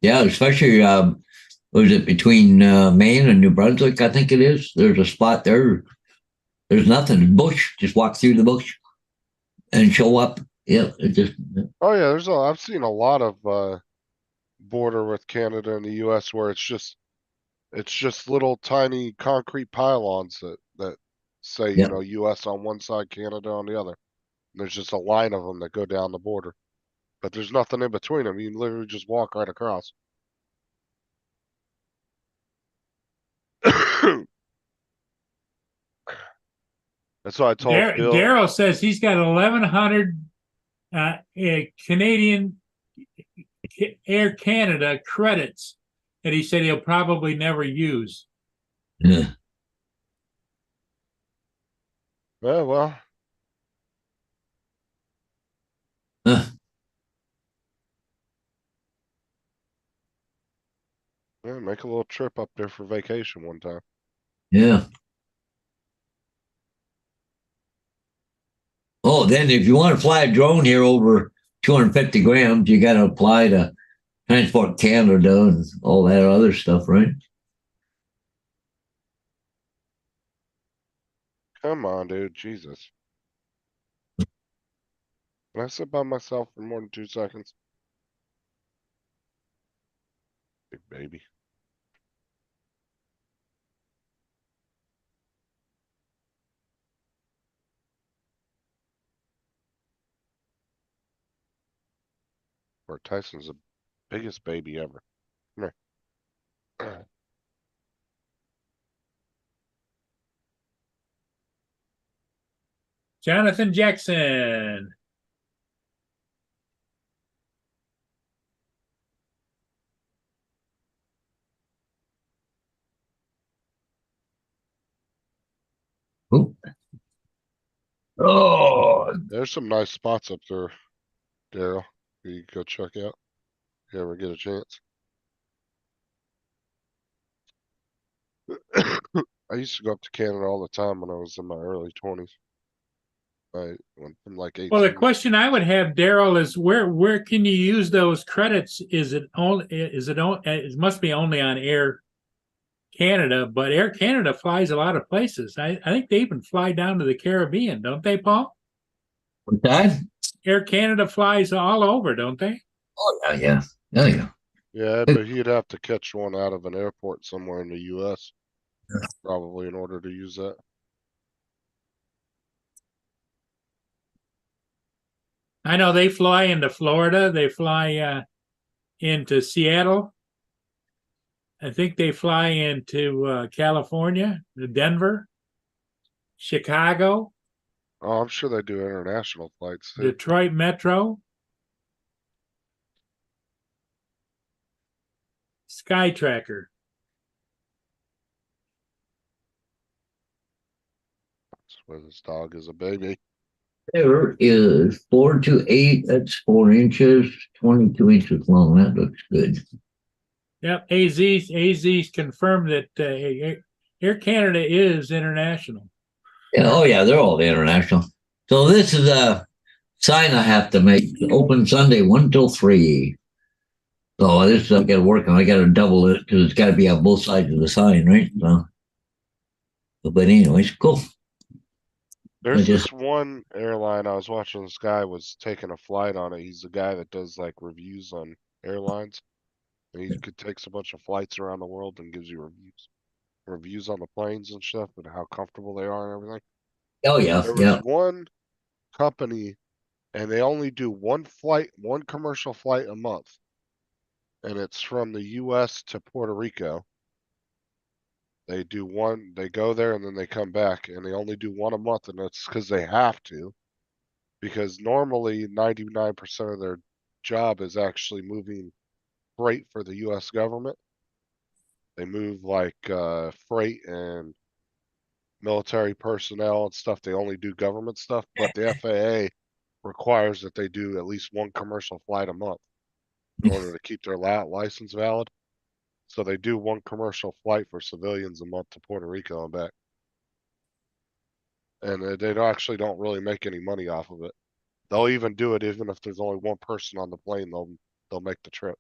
Yeah, especially was it between Maine and New Brunswick? I think it is. There's a spot there. There's nothing. Bush. Just walk through the bush and show up. Yeah, it just. Oh yeah, I've seen a lot of border with Canada and the US where it's just little tiny concrete pylons that say, Yeah. you know, US on one side, Canada on the other. There's just a line of them that go down the border. But there's nothing in between them. You literally just walk right across. That's why I told Bill. Daryl says he's got 1,100 Canadian Air Canada credits that he said he'll probably never use. Yeah. Yeah, well, Huh. yeah, make a little trip up there for vacation one time. Yeah. Oh, then if you want to fly a drone here over 250 grams, you got to apply to Transport Canada and all that other stuff, right? Come on, dude. Jesus. Can I sit by myself for more than 2 seconds? Big baby. Or Tyson's the biggest baby ever. Come here. Jonathan Jackson. Oop. Oh, There's some nice spots up there, Daryl. You can go check out. If you ever get a chance. I used to go up to Canada all the time when I was in my early 20s. I went from like 18. Well, the question I would have, Daryl, is where can you use those credits? It must be only on Air Canada, but Air Canada flies a lot of places. I think they even fly down to the Caribbean, don't they, Paul? what's that? Air Canada flies all over, don't they? Oh, yeah, yeah. Oh, yeah. Yeah, but he'd have to catch one out of an airport somewhere in the US. Probably in order to use that. I know they fly into Florida. They fly into Seattle. I think they fly into California, Denver, Chicago, Oh, I'm sure they do international flights too. Detroit Metro, Sky Tracker. That's where this dog is a baby. There is 4 to 8. That's 4 inches, 22 inches long. That looks good. Yep, AZ's confirmed that Air Canada is international. Yeah, oh, yeah, they're all international. So this is a sign I have to make. Open Sunday, 1 till 3. So this I got to work on. I got to double it because it's got to be on both sides of the sign, right? So, but anyways, cool. There's just this one airline I was watching. This guy was taking a flight on it. He's the guy that does like reviews on airlines. And he could takes a bunch of flights around the world and gives you reviews on the planes and stuff and how comfortable they are and everything. oh yeah, There was yeah. one company and they only do one flight, one commercial flight a month. And it's from the US to Puerto Rico. They do one, they go there and then they come back and they only do one a month, and that's because they have to. Because normally 99% of their job is actually moving freight for the US government. They move like freight and military personnel and stuff. They only do government stuff, but the FAA requires that they do at least one commercial flight a month in order to keep their license valid. So they do one commercial flight for civilians a month to Puerto Rico and back. And they actually don't really make any money off of it. They'll even do it even if there's only one person on the plane. They'll make the trip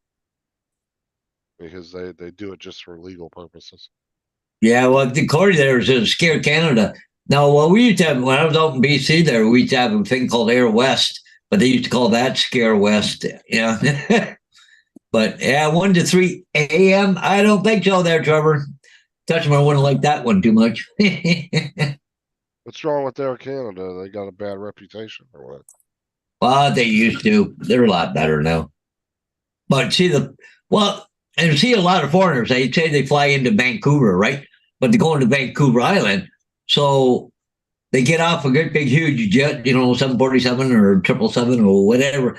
because they do it just for legal purposes. Yeah, well, the Corey there is Scare Canada. Now, well, we used to have, when I was out in BC there, we used to have a thing called Air West, but they used to call that Scare West. Yeah. But yeah, 1 to 3 a.m. I don't think so there, Trevor. Touchman wouldn't like that one too much. What's wrong with Air Canada? They got a bad reputation or what? Well, they used to. They're a lot better now. But see and see a lot of foreigners. They say they fly into Vancouver, right? But they go into Vancouver Island, so they get off a good big huge jet, 747 or 777 or whatever.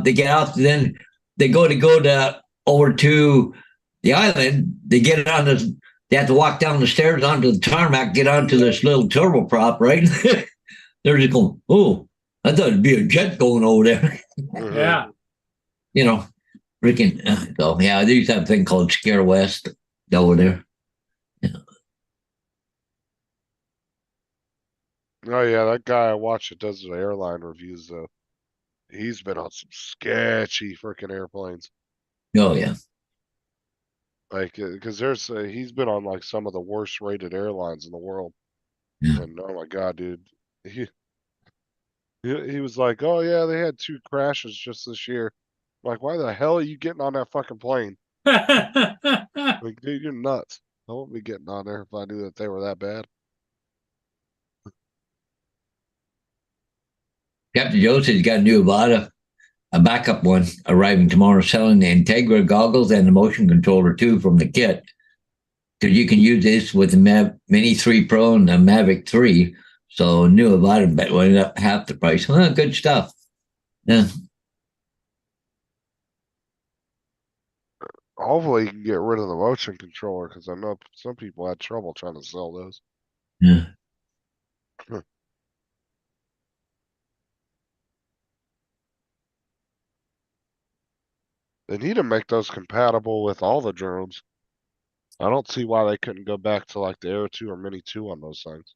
They get off, then they go to over to the island. They get on this. They have to walk down the stairs onto the tarmac, get onto this little turboprop, right? They're just going, oh, I thought it'd be a jet going over there. Yeah. Freaking. So yeah, they used to have a thing called Scare West over there. Yeah. Oh yeah, that guy I watch that does the airline reviews though. He's been on some sketchy freaking airplanes. Oh yeah. Like, because he's been on like some of the worst rated airlines in the world. Yeah. And oh my God, dude, he was like, oh yeah, they had 2 crashes just this year. I'm like, why the hell are you getting on that fucking plane? Like, dude, you're nuts. I wouldn't be getting on there if I knew that they were that bad. Captain Joe says he's got a new Avata, a backup one arriving tomorrow, selling the Integra goggles and the motion controller too from the kit. Because you can use this with the Mini 3 Pro and the Mavic 3. So new Avata bet went up half the price. Good stuff. Yeah. Hopefully, you can get rid of the motion controller because I know some people had trouble trying to sell those. Yeah. They need to make those compatible with all the drones. I don't see why they couldn't go back to like the Air 2 or Mini 2 on those things.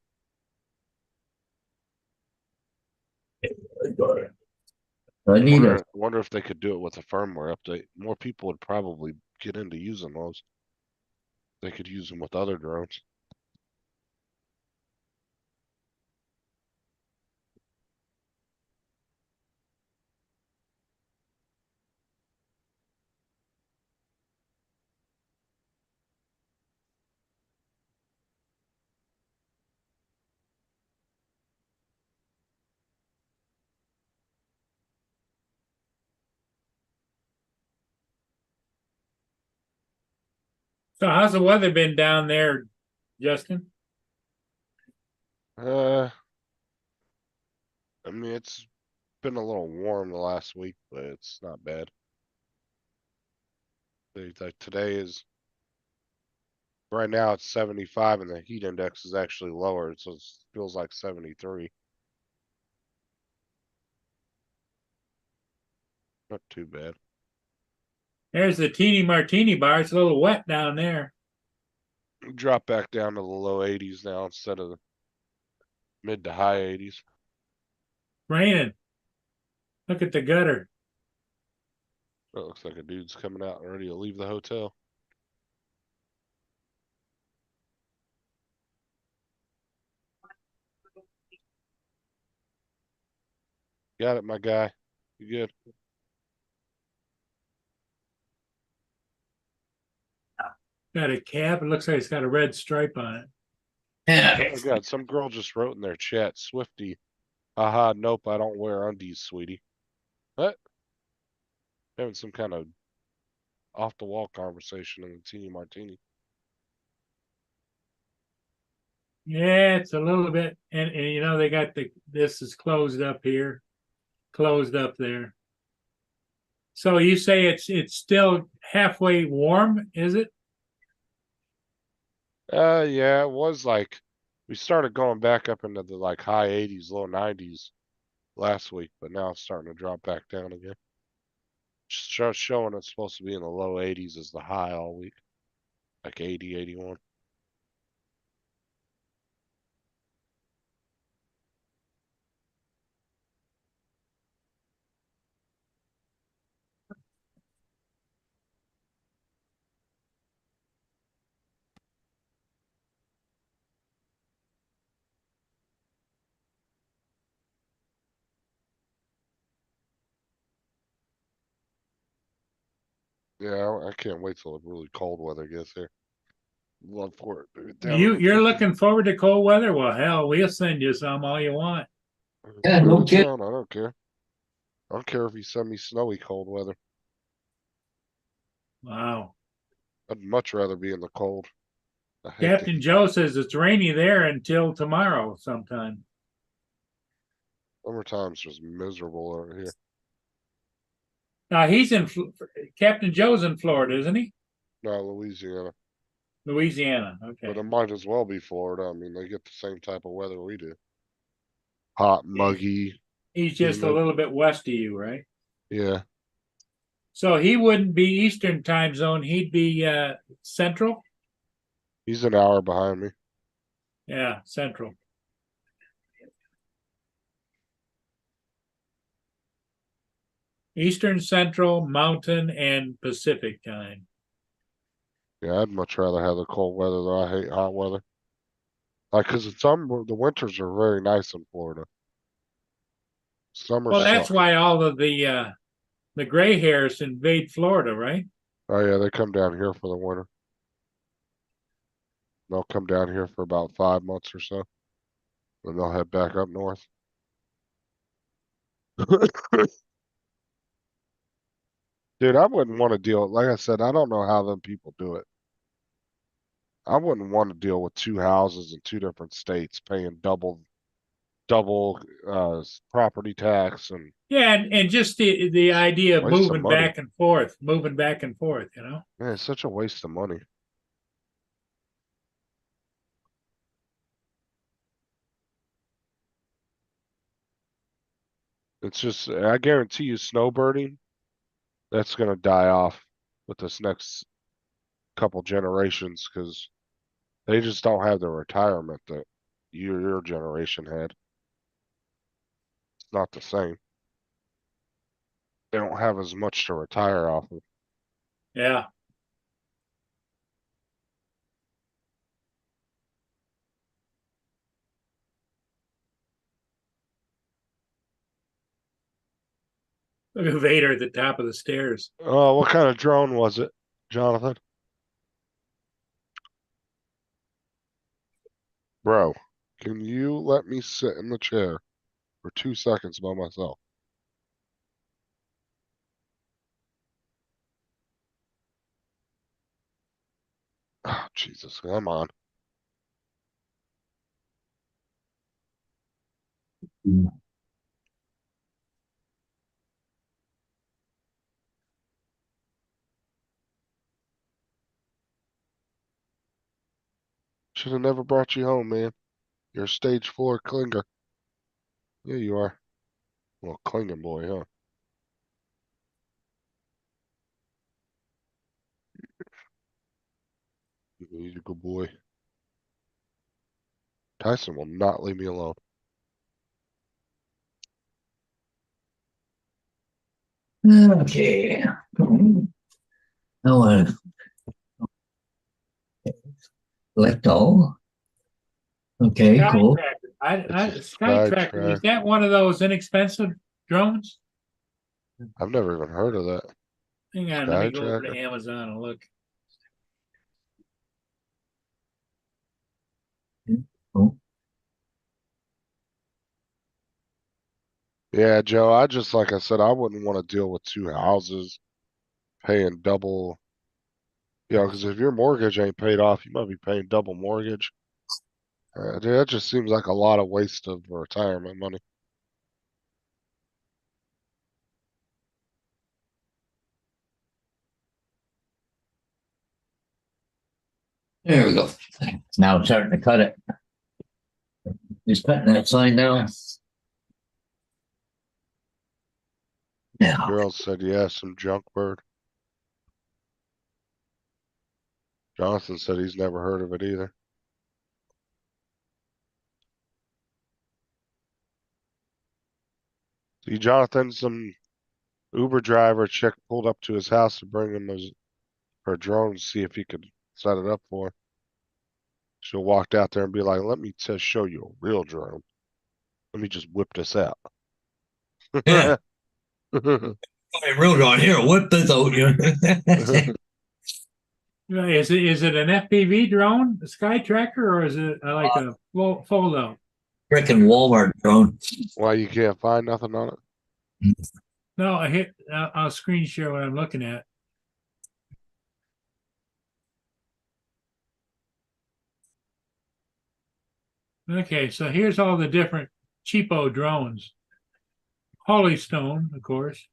Wonder if they could do it with a firmware update. More people would probably get into using those. They could use them with other drones. So how's the weather been down there, Justin? I mean, it's been a little warm the last week, but it's not bad. Like today is right now it's 75 and the heat index is actually lower, so it feels like 73. Not too bad. There's the teeny martini bar. It's a little wet down there. Drop back down to the low 80s now instead of the mid to high 80s. Raining. Look at the gutter. It looks like a dude's coming out and ready to leave the hotel. Got it, my guy. You good? Got a cap. It looks like it's got a red stripe on it. Yeah. Oh god, some girl just wrote in their chat, Swifty. Haha, nope, I don't wear undies, sweetie. What? Having some kind of off the wall conversation in the teeny martini. Yeah, it's a little bit, and they got this is closed up here, closed up there. So you say it's still halfway warm, is it? Yeah, it was like we started going back up into the like high 80s, low 90s last week, but now it's starting to drop back down again. Showing it's supposed to be in the low 80s as the high all week, like 80, 81. Yeah, I can't wait till the really cold weather gets here. Love for it. Dude. Down in the You're 50s. looking forward to cold weather? Well, hell, we'll send you some all you want. Yeah, no Bring it kidding. down, I don't care. I don't care if you send me snowy cold weather. Wow. I'd much rather be in the cold. I hate the Captain heat. Joe says it's rainy there until tomorrow sometime. Summertime's just miserable over here. Now he's Captain Joe's in Florida, isn't he? No, Louisiana. Louisiana. But Okay. it might as well be Florida. I mean, they get the same type of weather we do. Hot, muggy. He's just a humid. little bit west of you, right? Yeah. So he wouldn't be Eastern time zone. He'd be Central. He's an hour behind me. Yeah, Central. Eastern, Central, Mountain, and Pacific time. Yeah, I'd much rather have the cold weather than I hate hot weather. Like, cause the winters are very nice in Florida. Summer Well, that's suck. why all of the gray hairs invade Florida, right? Oh yeah, they come down here for the winter. They'll come down here for about 5 months or so. Then they'll head back up north. Dude, I wouldn't want to deal. Like I said, I don't know how them people do it. I wouldn't want to deal with two houses in two different states paying double property tax and Yeah, and just the idea of waste of moving money. back and forth, moving back and forth, you know? Man, it's such a waste of money. It's just, I guarantee you, snowbirding, that's gonna die off with this next couple generations because they just don't have the retirement that your generation had. It's not the same. They don't have as much to retire off of. Yeah. Look at Vader at the top of the stairs. Oh, what kind of drone was it, Jonathan? Bro, can you let me sit in the chair for 2 seconds by myself? Oh, Jesus, come on. Should have never brought you home, man. You're a stage 4 clinger. Yeah, you are. Well, clinging boy, huh? He's a good boy. Tyson will not leave me alone. Okay. Now, select all. Okay, cool. Skytracker. It's a Skytracker, is Skytracker. that one of those inexpensive drones? I've never even heard of that. Hang on, let me go over Skytracker. to Amazon and look. Oh, Yeah, Joe, like I said, I wouldn't want to deal with two houses paying double. You know, because if your mortgage ain't paid off, you might be paying double mortgage. Dude, that just seems like a lot of waste of retirement money. there we go. Now it's starting to cut it. Just cutting that sign down. Yeah. Girl said, yeah, some junk bird. Jonathan said he's never heard of it either. See, Jonathan, some Uber driver chick pulled up to his house to bring him her drone to see if he could set it up for her. She walked out there and be like, let me just show you a real drone. Let me just whip this out. Yeah. Real on here. Whip this out. Is it an FPV drone, a Sky Tracker, or is it like a fold out? Freaking Walmart drone. Why you can't find nothing on it? No, I'll screen share what I'm looking at. Okay, so here's all the different cheapo drones. Holystone, of course.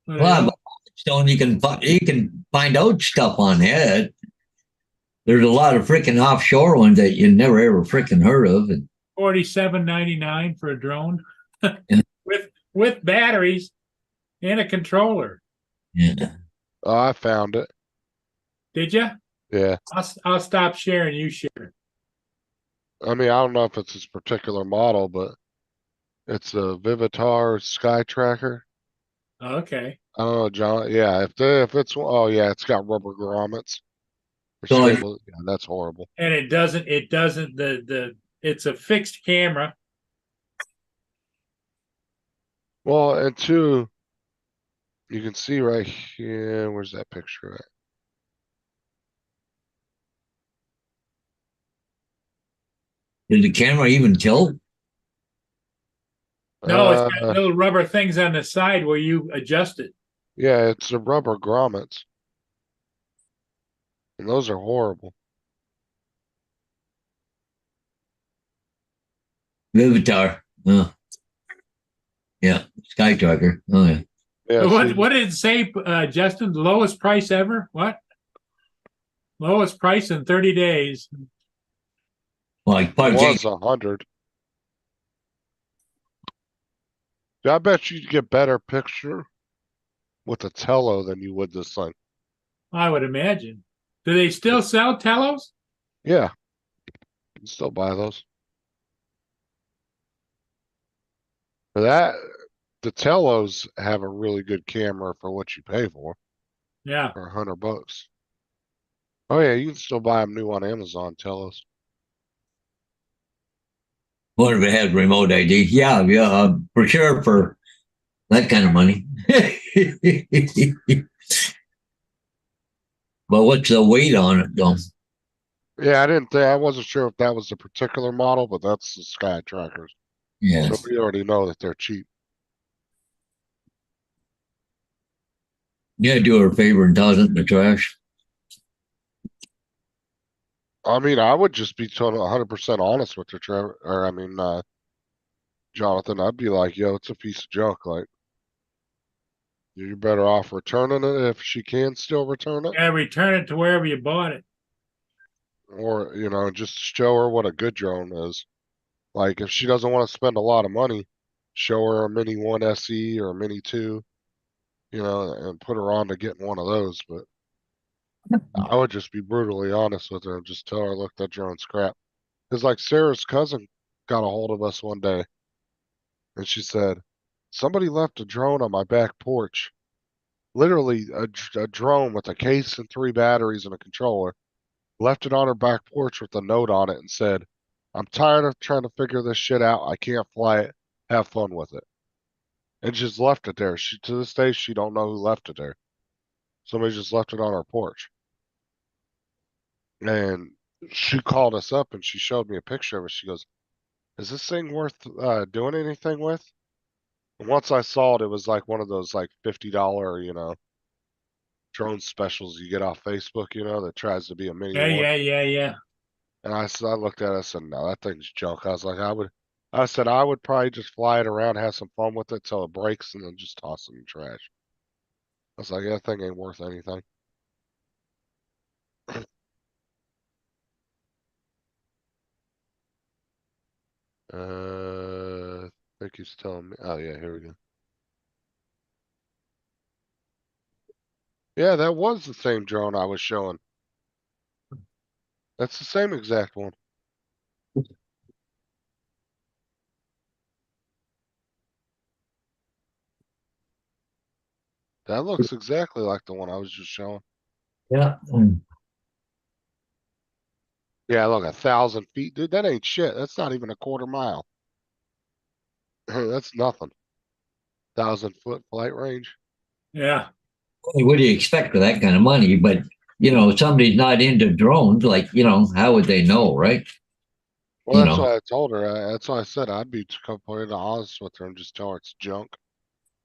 Well, Stone, you can find out stuff on that. There's a lot of freaking offshore ones that you never ever freaking heard of. And $47.99 for a drone Yeah. with batteries and a controller. yeah, Oh, I found it. Did you? Yeah. I'll stop sharing. You share. I mean, I don't know if it's this particular model, but it's a Vivitar Sky Tracker. Okay. I don't know, John. Yeah, if it's oh yeah, it's got rubber grommets. So, like- Yeah, that's horrible. And it doesn't it's a fixed camera. Well, and two, you can see right here. Where's that picture at? did the camera even tilt? No, it's got little rubber things on the side where you adjust it. Yeah, it's the rubber grommets, and those are horrible. Vivitar. Yeah, Sky Tracker. Oh yeah. Yeah, see, What did it say, Justin? The lowest price ever? What? Lowest price in 30 days. Like it PUBG. was 100. Yeah, I bet you'd get better picture with a Tello than you would this thing. I would imagine. Do they still sell Telos? Yeah, you can still buy those. For that, the Tellos have a really good camera for what you pay for Yeah. $100. Oh yeah, you can still buy them new on Amazon, Tellos. What if it has remote ID? Yeah, for sure for that kind of money. But what's the weight on it, though? Yeah, I wasn't sure if that was the particular model, but that's the Sky Trackers. Yeah. So we already know that they're cheap. Yeah, do her a favor and toss it in the trash. I mean, I would just be total 100% honest with you, Trevor, or I mean, Jonathan. I'd be like, yo, it's a piece of junk. Like, you're better off returning it if she can still return it, Yeah, return it to wherever you bought it. or just show her what a good drone is. Like, if she doesn't want to spend a lot of money, show her a Mini 1 SE or a Mini 2, and put her on to getting one of those. But I would just be brutally honest with her and just tell her, look, that drone's crap. Because like Sarah's cousin got a hold of us one day and she said, somebody left a drone on my back porch. Literally a drone with a case and 3 batteries and a controller. Left it on her back porch with a note on it and said, I'm tired of trying to figure this shit out. I can't fly it. Have fun with it. and just left it there. She to this day she don't know who left it there. Somebody just left it on her porch. And she called us up and she showed me a picture of it. She goes, "Is this thing worth doing anything with?" And once I saw it, it was like one of those like $50, drone specials you get off Facebook, that tries to be a mini one. Yeah. And I looked at it and said, "No, that thing's junk." I was like, I said I would probably just fly it around, have some fun with it till it breaks, and then just toss it in the trash. I was like, that thing ain't worth anything. I think he's telling me. Oh yeah, here we go. Yeah, that was the same drone I was showing. That's the same exact one. That looks exactly like the one I was just showing. Yeah. Yeah, look, 1,000 feet, dude. That ain't shit. That's not even a quarter mile. That's nothing. 1,000-foot flight range. Yeah. What do you expect for that kind of money? But somebody's not into drones, like, how would they know, right? Well, that's why I told her. That's why I said I'd be completely honest with her and just tell her it's junk.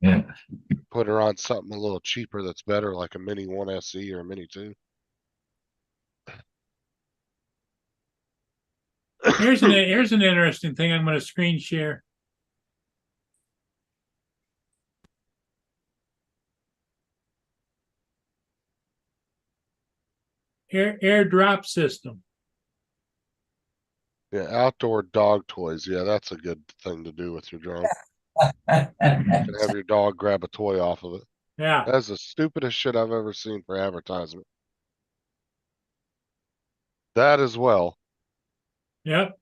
Yeah. Put her on something a little cheaper that's better, like a Mini 1 SE or a Mini 2. Here's an interesting thing. I'm going to screen share. Airdrop system. Yeah, outdoor dog toys. Yeah, that's a good thing to do with your drone. You can have your dog grab a toy off of it. Yeah. That's the stupidest shit I've ever seen for advertisement. That as well. Yep.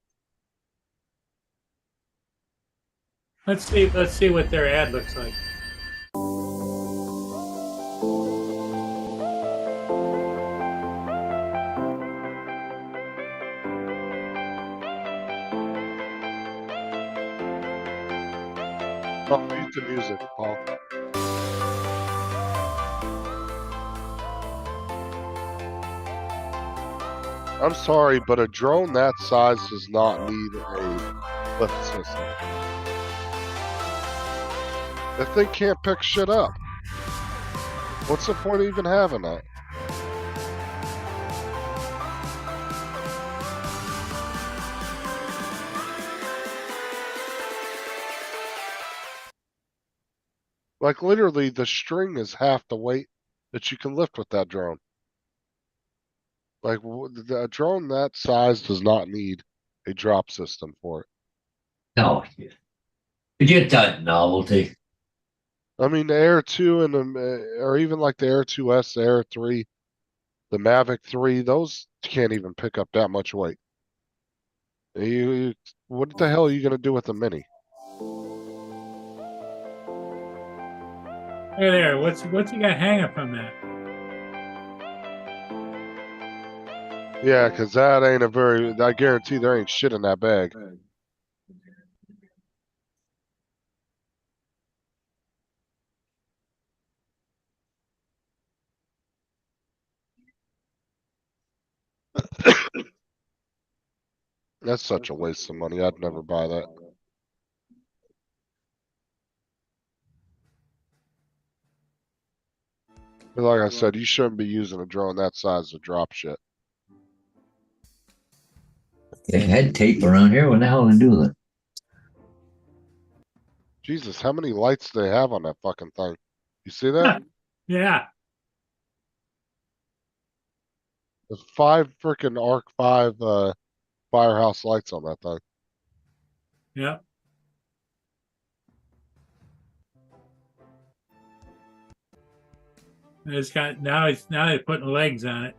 Let's see what their ad looks like. Oh, mute the music, Paul. I'm sorry, but a drone that size does not need a lift system. That thing can't pick shit up. What's the point of even having that? Like literally the string is half the weight that you can lift with that drone. Like a drone that size does not need a drop system for it. No. You get that novelty. I mean, the Air 2 and or even like the Air 2S, the Air 3, the Mavic 3, those can't even pick up that much weight. What the hell are you gonna do with a Mini? Hey there, what's he got hanging from that? Yeah, because that ain't I guarantee there ain't shit in that bag. That's such a waste of money. I'd never buy that. But like I said, you shouldn't be using a drone that size to drop shit. They had tape around here. What the hell did they do with it? Jesus, how many lights do they have on that fucking thing? You see that? Yeah. There's 5 freaking Arc 5 firehouse lights on that thing. Yeah. It's got now they're putting legs on it.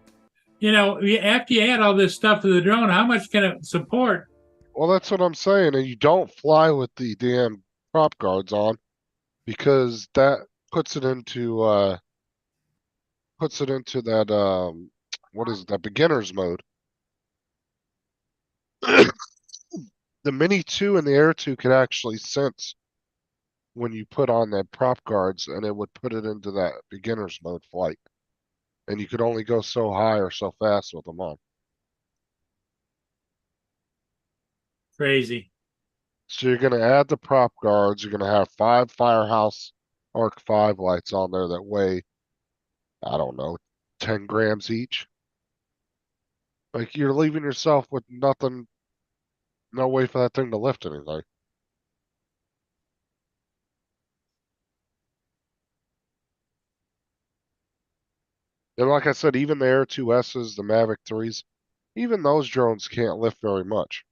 After you add all this stuff to the drone, how much can it support? Well, that's what I'm saying. And you don't fly with the damn prop guards on because that puts it into that what is it, that beginner's mode. The Mini 2 and the Air 2 can actually sense when you put on the prop guards, and it would put it into that beginner's mode flight. And you could only go so high or so fast with them on. Crazy. So you're gonna add the prop guards, you're gonna have 5 Firehouse Arc 5 lights on there that weigh, I don't know, 10 grams each. Like, you're leaving yourself with nothing, no way for that thing to lift anything. And like I said, even the Air 2S's, the Mavic 3s, even those drones can't lift very much.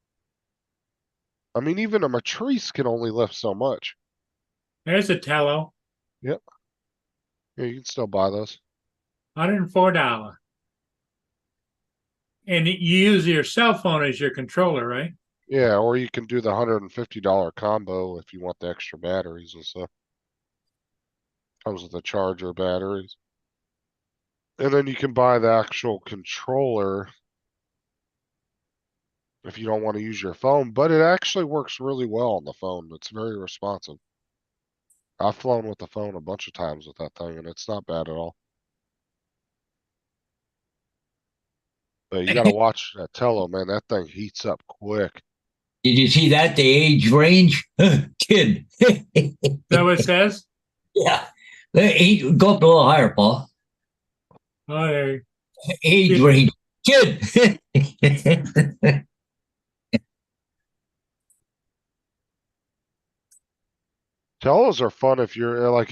I mean, even a Matrice can only lift so much. There's a Tello, Yeah, you can still buy those. $104. And you use your cell phone as your controller, right? Yeah, or you can do the $150 combo if you want the extra batteries and stuff. Comes with the charger batteries. And then you can buy the actual controller if you don't want to use your phone, but it actually works really well on the phone. It's very responsive. I've flown with the phone a bunch of times with that thing, and it's not bad at all. But you gotta watch that Tello, man. That thing heats up quick. Did you see that? The age range? Kid. Is that what it says? Yeah. Go up a little higher, Paul. Oh, there. Age range. Kid. Tellos are fun if you're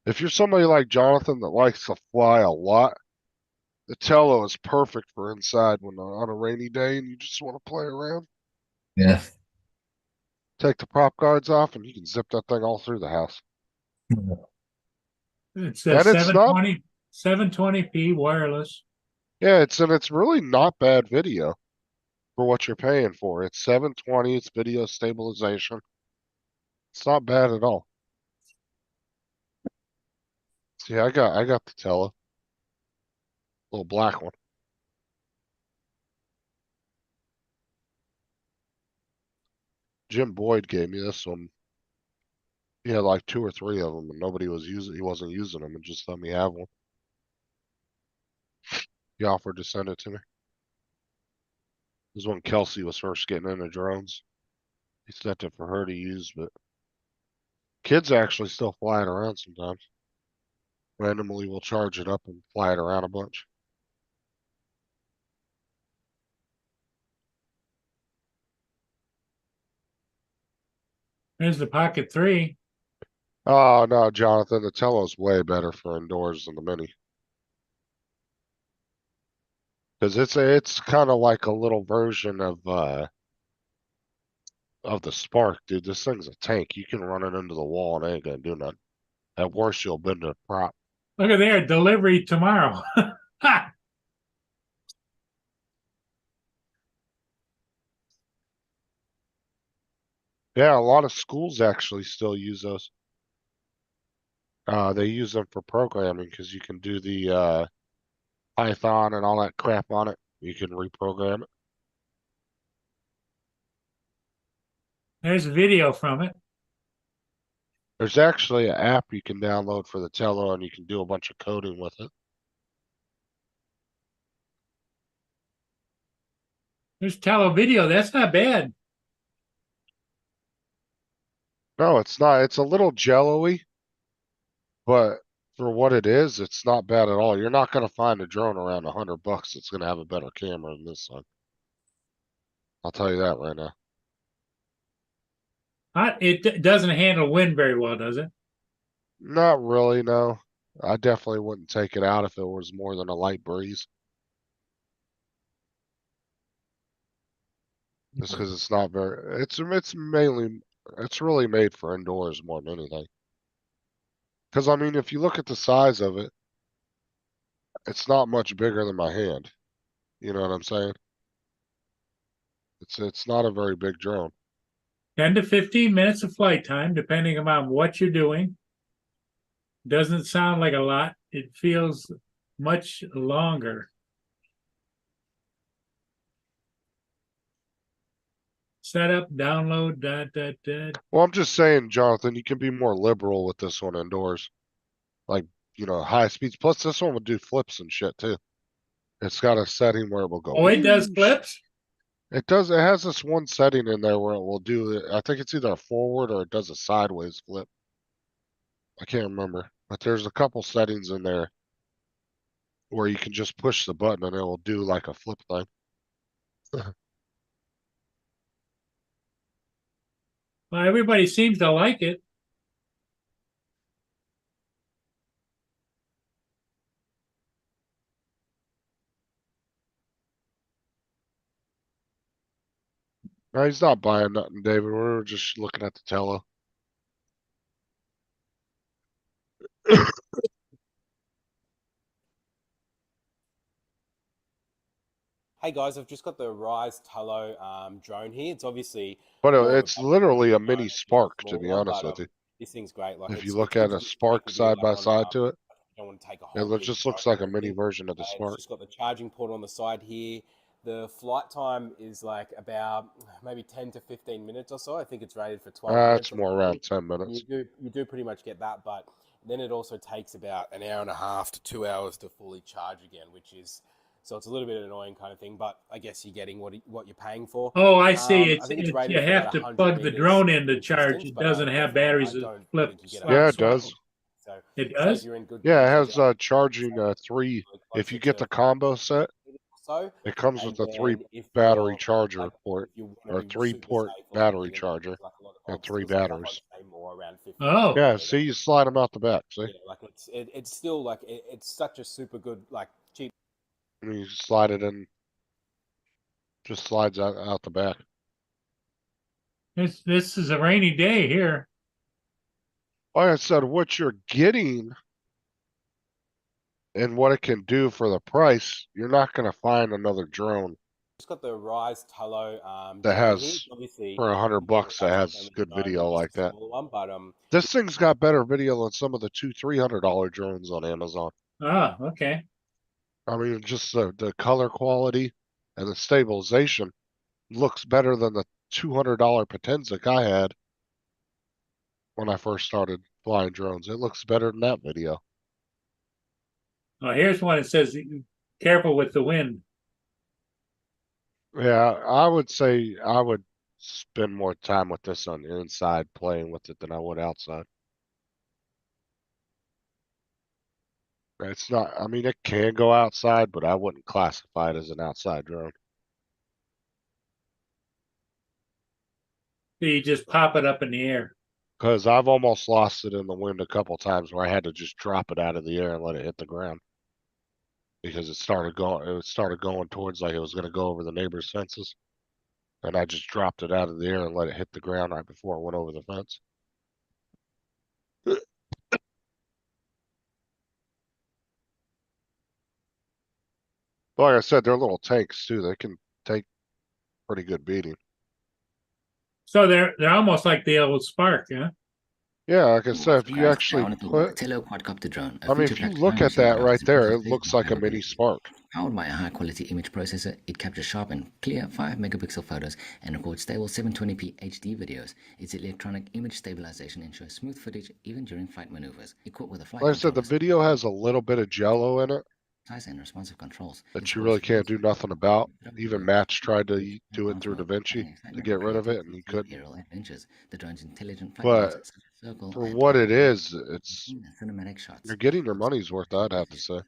if you're somebody like Jonathan that likes to fly a lot. The Tello is perfect for inside when on a rainy day and you just want to play around. Yeah. Take the prop guards off and you can zip that thing all through the house. It's And a it's not, 720p wireless. yeah, it's really not bad video for what you're paying for. It's 720, it's video stabilization. It's not bad at all. See, I got the Tello. Little black one. Jim Boyd gave me this one. He had like 2 or 3 of them, and he wasn't using them, and just let me have one. He offered to send it to me. This is when Kelsey was first getting into drones. He sent it for her to use, but kids actually still fly it around sometimes. Randomly, we'll charge it up and fly it around a bunch. There's the Pocket 3. Oh no, Jonathan, the Tello's way better for indoors than the Mini. Because it's kind of like a little version of the Spark, dude. This thing's a tank. You can run it into the wall and it ain't gonna do nothing. At worst, you'll bend a prop. Look at there, delivery tomorrow. Ha! Yeah, a lot of schools actually still use those. They use them for programming because you can do the Python and all that crap on it. You can reprogram it. There's a video from it. There's actually an app you can download for the Tello and you can do a bunch of coding with it. There's Tello video. That's not bad. No, it's not. It's a little jello-y, but for what it is, it's not bad at all. You're not gonna find a drone around $100 that's gonna have a better camera than this one. I'll tell you that right now. It doesn't handle wind very well, does it? Not really, no. I definitely wouldn't take it out if it was more than a light breeze. Just because it's not very, it's really made for indoors more than anything. Because I mean, if you look at the size of it, it's not much bigger than my hand. You know what I'm saying? It's not a very big drone. 10 to 15 minutes of flight time, depending upon what you're doing. Doesn't sound like a lot. It feels much longer. Set up, download, Well, I'm just saying, Jonathan, you can be more liberal with this one indoors. Like, high speeds. Plus, this one will do flips and shit too. It's got a setting where it will go. Oh, it does whoosh. flips? It does. It has this one setting in there where it will do it. I think it's either a forward or it does a sideways flip. I can't remember, but there's a couple settings in there where you can just push the button and it will do like a flip thing. Well, everybody seems to like it. No, he's not buying nothing, David. We're just looking at the tele. Hey guys, I've just got the Rise Tullow drone here. It's obviously, But more of a it's budget literally a drone, mini it's a Spark, to small be one, honest but, with you. this thing's great. Like If you it's look at a easy to Spark make a side video by on, side to it, you don't want to take a it whole big just looks drone like a and mini everything. version of the It's Spark. just got the charging port on the side here. The flight time is like about maybe 10 to 15 minutes or so. I think it's rated for 12 minutes. It's more around 10 minutes. You do pretty much get that, but then it also takes about an hour and a half to 2 hours to fully charge again, which is, so it's a little bit annoying kind of thing, but I guess you're getting what you're paying for. Oh, I see. I think it's It's rated you for have about to 100 plug the meters drone in to in charge. distance, It but doesn't have definitely, batteries I that don't flip. think you get Yeah, a it does. So It say does? if you're in good Yeah, it conditions, has charging 3. If you get the combo set, so, it comes and with a 3 then if battery you're charger like, port if you or want to be 3 super port safe or battery something, charger there's like a lot of and 3 obstacles and stuff, batteries. I'd say more around 50. Oh. Yeah, see, you slide them out the back. See, Yeah, like it's still like it's such a super good like cheap. and you slide it in, just slides out the back. This is a rainy day here. Like I said, what you're getting and what it can do for the price, you're not going to find another drone Just got the Rise Tullow that drone has here. Obviously, for $100 that has family good drone, video but like just a that. smaller one, but This thing's got better video than some of the $200-$300 drones on Amazon. Ah, okay. I mean, just the color quality and the stabilization looks better than the $200 Potensic I had when I first started flying drones. It looks better than that video. Oh, here's one that says, careful with the wind. Yeah, I would say I would spend more time with this on the inside playing with it than I would outside. It's not, I mean, it can go outside, but I wouldn't classify it as an outside drone. So you just pop it up in the air. Because I've almost lost it in the wind a couple times where I had to just drop it out of the air and let it hit the ground. Because it started going towards like it was going to go over the neighbor's fences. And I just dropped it out of the air and let it hit the ground right before it went over the fence. Like I said, they're little tanks too. They can take pretty good beating. So they're almost like the old Spark, yeah? Yeah, like I said, if you actually put, Tello quadcopter drone. I mean, if you look at that right there, it looks like a mini Spark. Powered by a high-quality image processor, it captures sharp and clear 5-megapixel photos and records stable 720p HD videos. Its electronic image stabilization ensures smooth footage even during flight maneuvers. Equipped with a flight Like I said, the video has a little bit of jello in it and responsive controls that you really can't do nothing about. Even Match tried to do it through DaVinci to get rid of it, and he couldn't. The drone's intelligent But for what it is, it's cinematic shots. You're getting your money's worth, I'd have to say.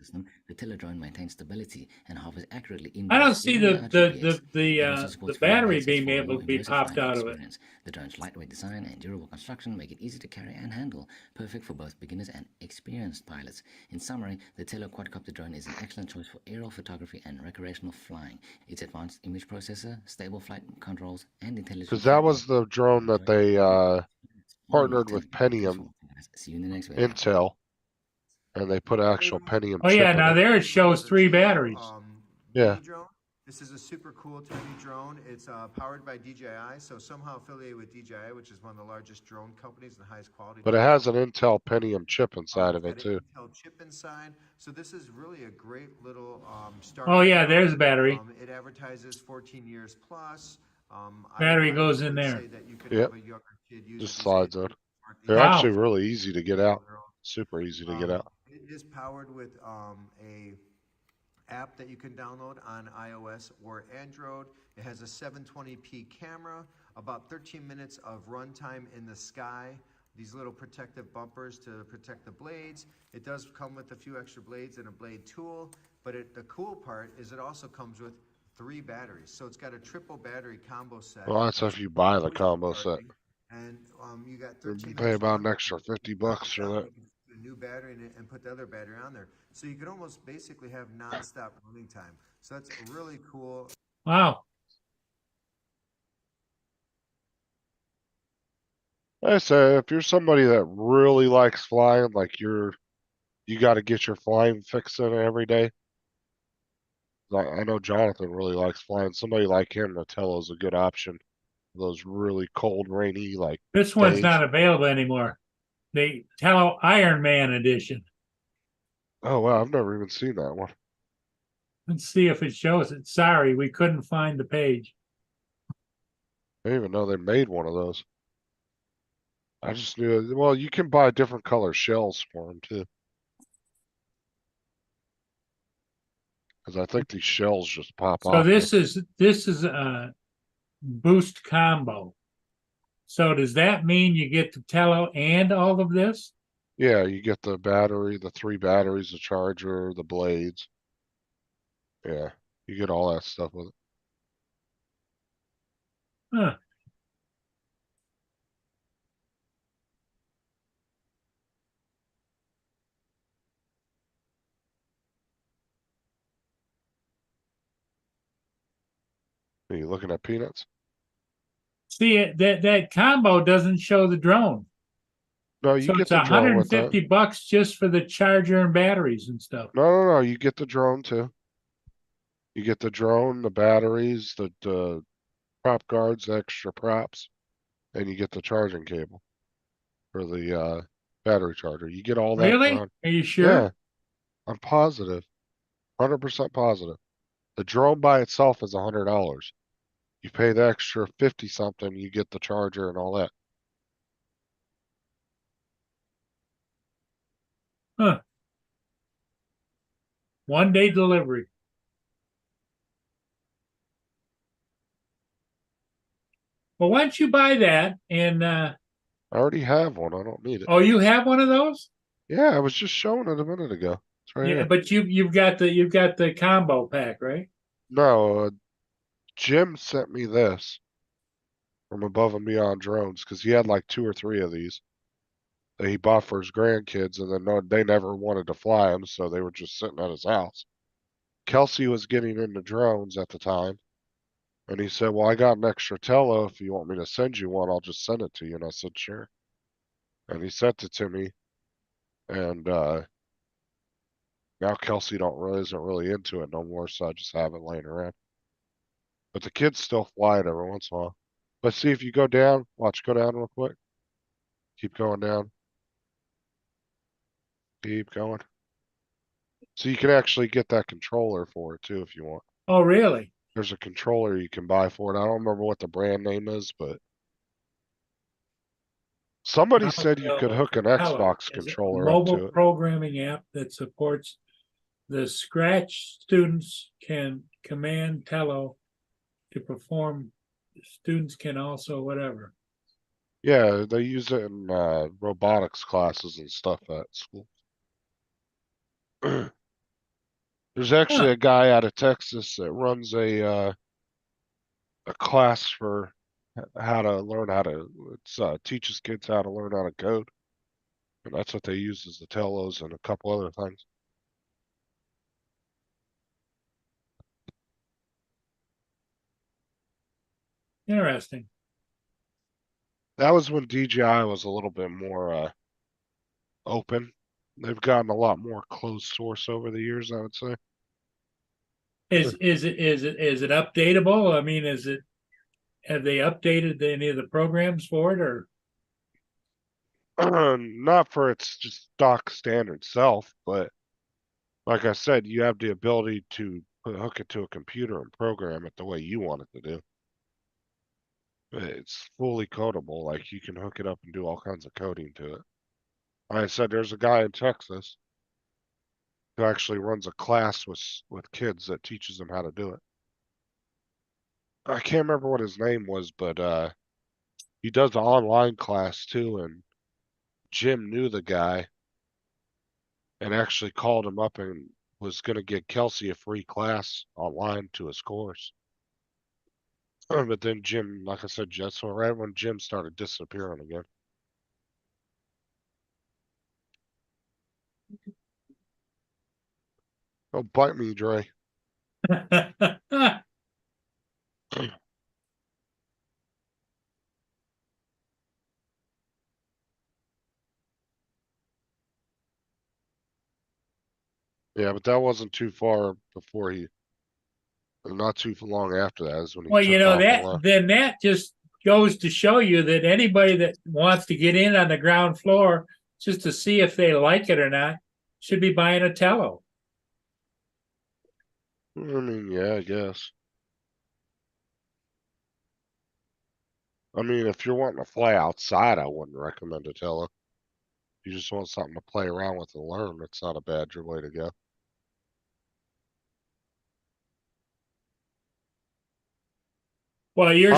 The Tello drone maintains stability and hovers accurately I don't see the battery being able to be popped out of it. The drone's lightweight design and durable construction make it easy to carry and handle, perfect for both beginners and experienced pilots. In summary, the Tello quadcopter drone is an excellent choice for aerial photography and recreational flying. Its advanced image processor, stable flight controls, and intelligent... Because that was the drone that they partnered with Pentium Intel, and they put actual Pentium Oh chip yeah, in now it. there it shows 3 batteries. Yeah. This is a super cool tiny drone. It's powered by DJI, so somehow affiliated with DJI, which is one of the largest drone companies and the highest quality. But it has an Intel Pentium chip inside of it too. Intel chip inside. So this is really a great little start. Oh yeah, there's the battery. It advertises 14 years plus. Battery I goes would in there. say that you could Yep. have a younger kid use Just these slides kids in. smart. They're Wow. actually really easy to get out. Super easy to get out. It is powered with a app that you can download on iOS or Android. It has a 720p camera, about 13 minutes of runtime in the sky, these little protective bumpers to protect the blades. It does come with a few extra blades and a blade tool, but the cool part is it also comes with 3 batteries. So it's got a triple battery combo set. Well, that's if you buy the combo set. And you got You 13 pay minutes about an runtime. extra 50 bucks for that. You can put a new battery in it and put the other battery on there. So you could almost basically have nonstop running time. So that's really cool. Wow. I say, if you're somebody that really likes flying, like you got to get your flying fix in every day. I know Jonathan really likes flying. Somebody like him, Natello's a good option. Those really cold, rainy, like This one's days. not available anymore. The Tello Iron Man edition. Oh wow, I've never even seen that one. Let's see if it shows it. Sorry, we couldn't find the page. I didn't even know they made one of those. I just knew, well, you can buy different color shells for them too. Because I think these shells just pop So off. this is a boost combo. So does that mean you get the Tello and all of this? Yeah, you get the battery, the 3 batteries, the charger, the blades. Yeah, you get all that stuff with it. Huh. Are you looking at peanuts? See, that combo doesn't show the drone. No, you So get it's the drone with that. $150 just for the charger and batteries and stuff. No, you get the drone too. You get the drone, the batteries, the prop guards, the extra props, and you get the charging cable for the battery charger. You get all that. Really? For Are you sure? Yeah, I'm positive. 100% positive. The drone by itself is $100. You pay the extra 50 something, you get the charger and all that. Huh. 1-day delivery. Well, why don't you buy that and I already have one. I don't need it. oh, you have one of those? Yeah, I was just showing it a minute ago. It's right Yeah, here. but you've got the combo pack, right? No, Jim sent me this from Above and Beyond Drones because he had like 2 or 3 of these that he bought for his grandkids, and then they never wanted to fly them, so they were just sitting at his house. Kelsey was getting into drones at the time, and he said, "Well, I got an extra Tello. If you want me to send you one, I'll just send it to you." And I said, "Sure." And he sent it to me, and now Kelsey isn't really into it no more, so I just have it laying around. But the kids still fly it every once in a while. But see, if you go down, go down real quick. Keep going down. Keep going. So you can actually get that controller for it too if you want. Oh, really? There's a controller you can buy for it. I don't remember what the brand name is, but somebody said you could hook an Xbox controller up mobile to it. programming app that supports the Scratch students can command Tello to perform. Students can also whatever. Yeah, they use it in robotics classes and stuff at school. There's actually a guy out of Texas that runs a class for how to learn how to teaches kids how to learn how to code, and that's what they use as the Tellos and a couple other things. Interesting. That was when DJI was a little bit more open. They've gotten a lot more closed source over the years, I would say. Is it updatable? I mean, have they updated any of the programs for it or? Not for its just stock standard self, but like I said, you have the ability to hook it to a computer and program it the way you want it to do. It's fully codable. Like you can hook it up and do all kinds of coding to it. Like I said, there's a guy in Texas who actually runs a class with kids that teaches them how to do it. I can't remember what his name was, but he does an online class too, and Jim knew the guy and actually called him up and was going to get Kelsey a free class online to his course. But then Jim, like I said, just right when Jim started disappearing again. Don't bite me, Dre. Yeah, but that wasn't too far before not too long after that is when he Well, took off a lot. that just goes to show you that anybody that wants to get in on the ground floor just to see if they like it or not should be buying a Tello. I mean, yeah, I guess. I mean, if you're wanting to fly outside, I wouldn't recommend a Tello. If you just want something to play around with and learn, it's not a bad way to go. Well, your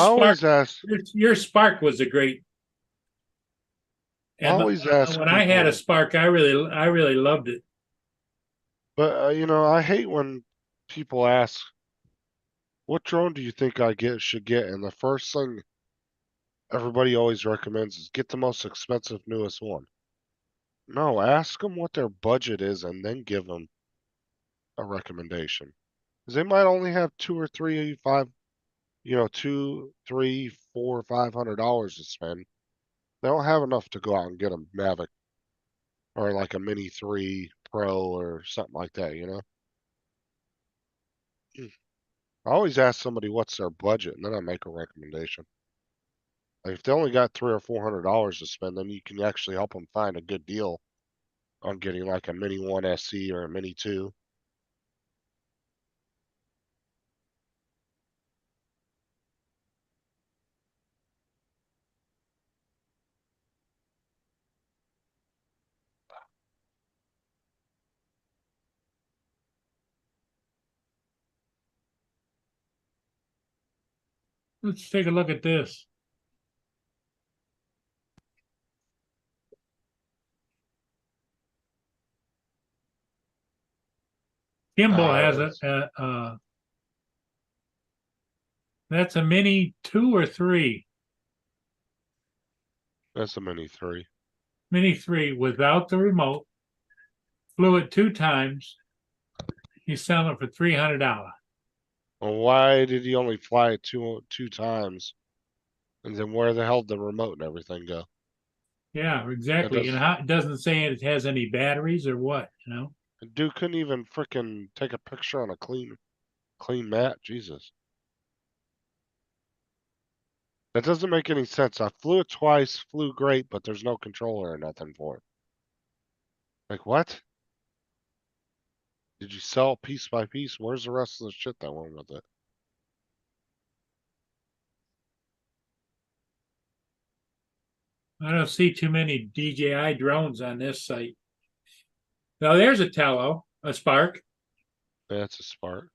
Spark was a great. I always ask when I had a Spark, I really loved it. But you know, I hate when people ask, "What drone do you think should get?" And the first thing everybody always recommends is get the most expensive, newest one. No, ask them what their budget is and then give them a recommendation. Because they might only have $2 or $3, $2, $3, $4, $500 to spend. They don't have enough to go out and get a Mavic or like a Mini 3 Pro or something like that, you know? I always ask somebody what's their budget and then I make a recommendation. Like if they only got $300 or $400 to spend, then you can actually help them find a good deal on getting like a Mini 1 SE or a Mini 2. Let's take a look at this. Kimball has that's a Mini 2 or 3. That's a Mini 3. Mini 3 without the remote. Flew it 2 times. He's selling it for $300. Well, why did he only fly it two times? And then where the hell did the remote and everything go? Yeah, exactly. And it doesn't say it has any batteries or what, you know? Dude couldn't even freaking take a picture on a clean mat. Jesus. That doesn't make any sense. I flew it twice, flew great, but there's no controller or nothing for it. Like what? Did you sell piece by piece? Where's the rest of the shit that went with it? I don't see too many DJI drones on this site. Now there's a Tello, a Spark. That's a Spark.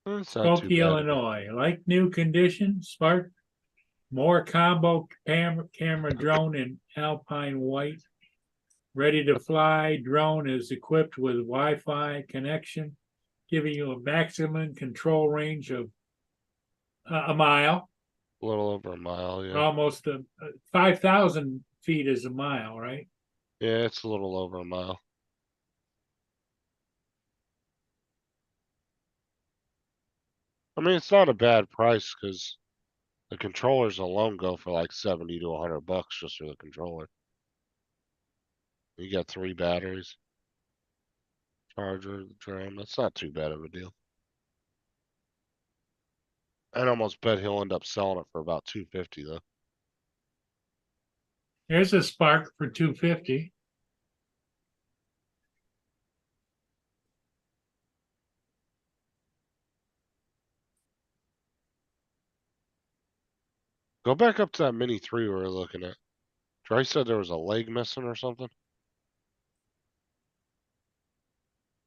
Skokie, Illinois. Like new condition, Spark. More combo camera drone in Alpine white. Ready to fly. Drone is equipped with Wi-Fi connection, giving you a maximum control range of a mile. A little over a mile, yeah. Almost 5,000 feet is a mile, right? Yeah, it's a little over a mile. I mean, it's not a bad price because the controllers alone go for like 70 to 100 bucks just for the controller. You got 3 batteries, charger, the drone. That's not too bad of a deal. I'd almost bet he'll end up selling it for about $250 though. There's a Spark for $250. Go back up to that Mini 3 we were looking at. Dre said there was a leg missing or something.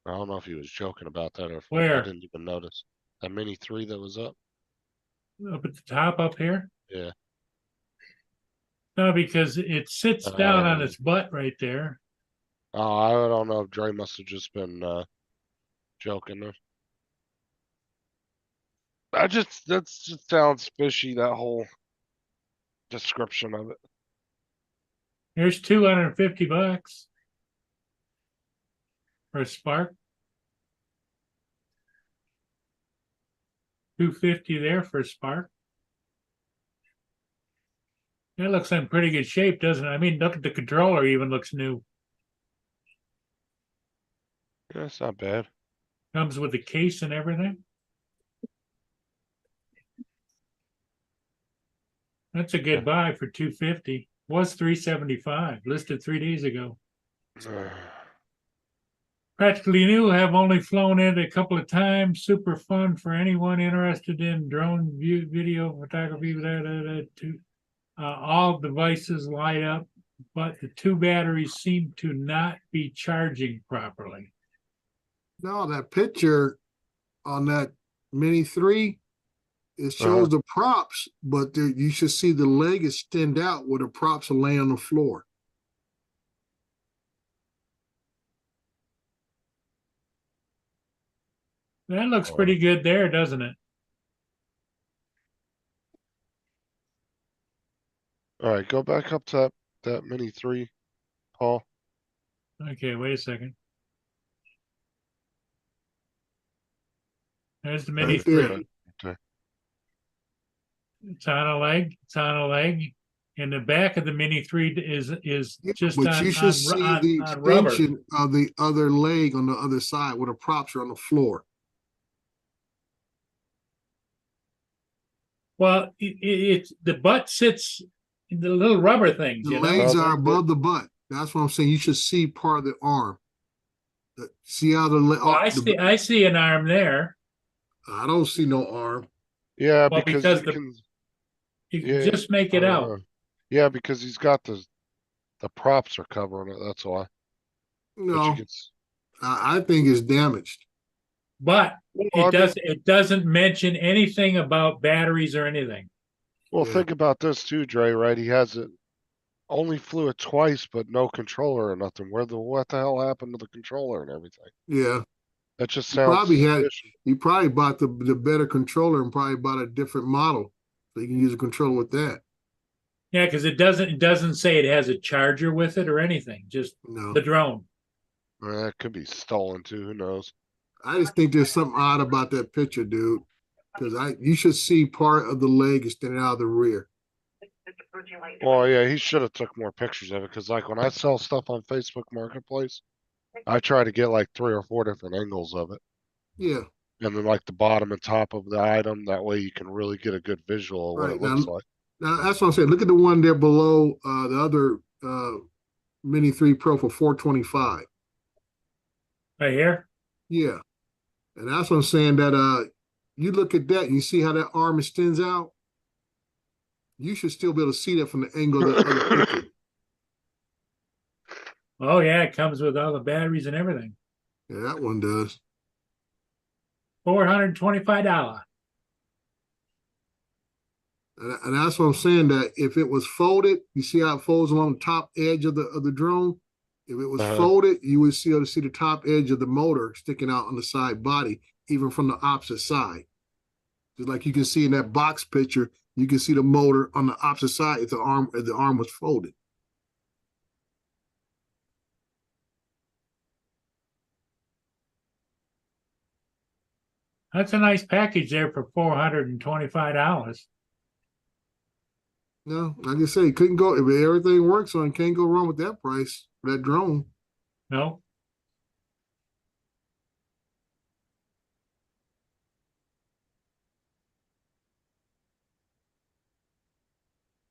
I don't know if he was joking about that or if I Where? didn't even notice. That Mini 3 that was up. Up at the top up here? Yeah. No, because it sits down on its butt right there. Oh, I don't know if Dre must have just been joking there. That just sounds fishy, that whole description of it. Here's $250 for a Spark. 250 there for a Spark. That looks in pretty good shape, doesn't it? I mean, look at the controller, even looks new. Yeah, it's not bad. Comes with the case and everything. That's a good buy for 250. Was 375, listed 3 days ago. Practically new, have only flown it a couple of times. Super fun for anyone interested in drone view, video photography. All devices light up, but the 2 batteries seem to not be charging properly. No, that picture on that Mini 3, it shows the props, but you should see the leg is extend out where the props are laying on the floor. That looks pretty good there, doesn't it? All right, go back up to that Mini 3, Paul. Okay, wait a second. There's the Mini 3. Okay. It's on a leg. It's on a leg. And the back of the Mini 3 is just but on, you should see the rubber. extension of the other leg on the other side where the props are on the floor. Well, it's the butt sits in the little rubber things. The You legs know? are above the butt. That's what I'm saying. You should see part of the arm. See how the leg? Oh, I see an arm there. I don't see no arm. Yeah, Well, because you can just make it out. Yeah, because he's got the props are covering it. That's why. No, I think it's damaged. But it doesn't mention anything about batteries or anything. Well, think about this too, Dre. Right? He has it. Only flew it twice, but no controller or nothing. What the hell happened to the controller and everything? Yeah. That just sounds. You probably bought the better controller and probably bought a different model, so you can use a controller with that. Yeah, because it doesn't say it has a charger with it or anything. Just the drone. That could be stolen too. Who knows? I just think there's something odd about that picture, dude. Because you should see part of the leg extending out of the rear. Well, yeah, he should have took more pictures of it. Because like when I sell stuff on Facebook Marketplace, I try to get like 3 or 4 different angles of it. Yeah. And then like the bottom and top of the item. That way you can really get a good visual of what it looks like. Now that's what I'm saying. Look at the one there below the other Mini 3 Pro for $425. Right here? Yeah. And that's what I'm saying, that you look at that and you see how that arm extends out. You should still be able to see that from the angle of the other picture. Oh yeah, it comes with all the batteries and everything. Yeah, that one does. $425. And that's what I'm saying, that if it was folded, you see how it folds along the top edge of the drone? If it was folded, you would see the top edge of the motor sticking out on the side body, even from the opposite side. Just like you can see in that box picture, you can see the motor on the opposite side if the arm was folded. That's a nice package there for $425. No, like I say, couldn't go if everything works on. Can't go wrong with that price for that drone. No.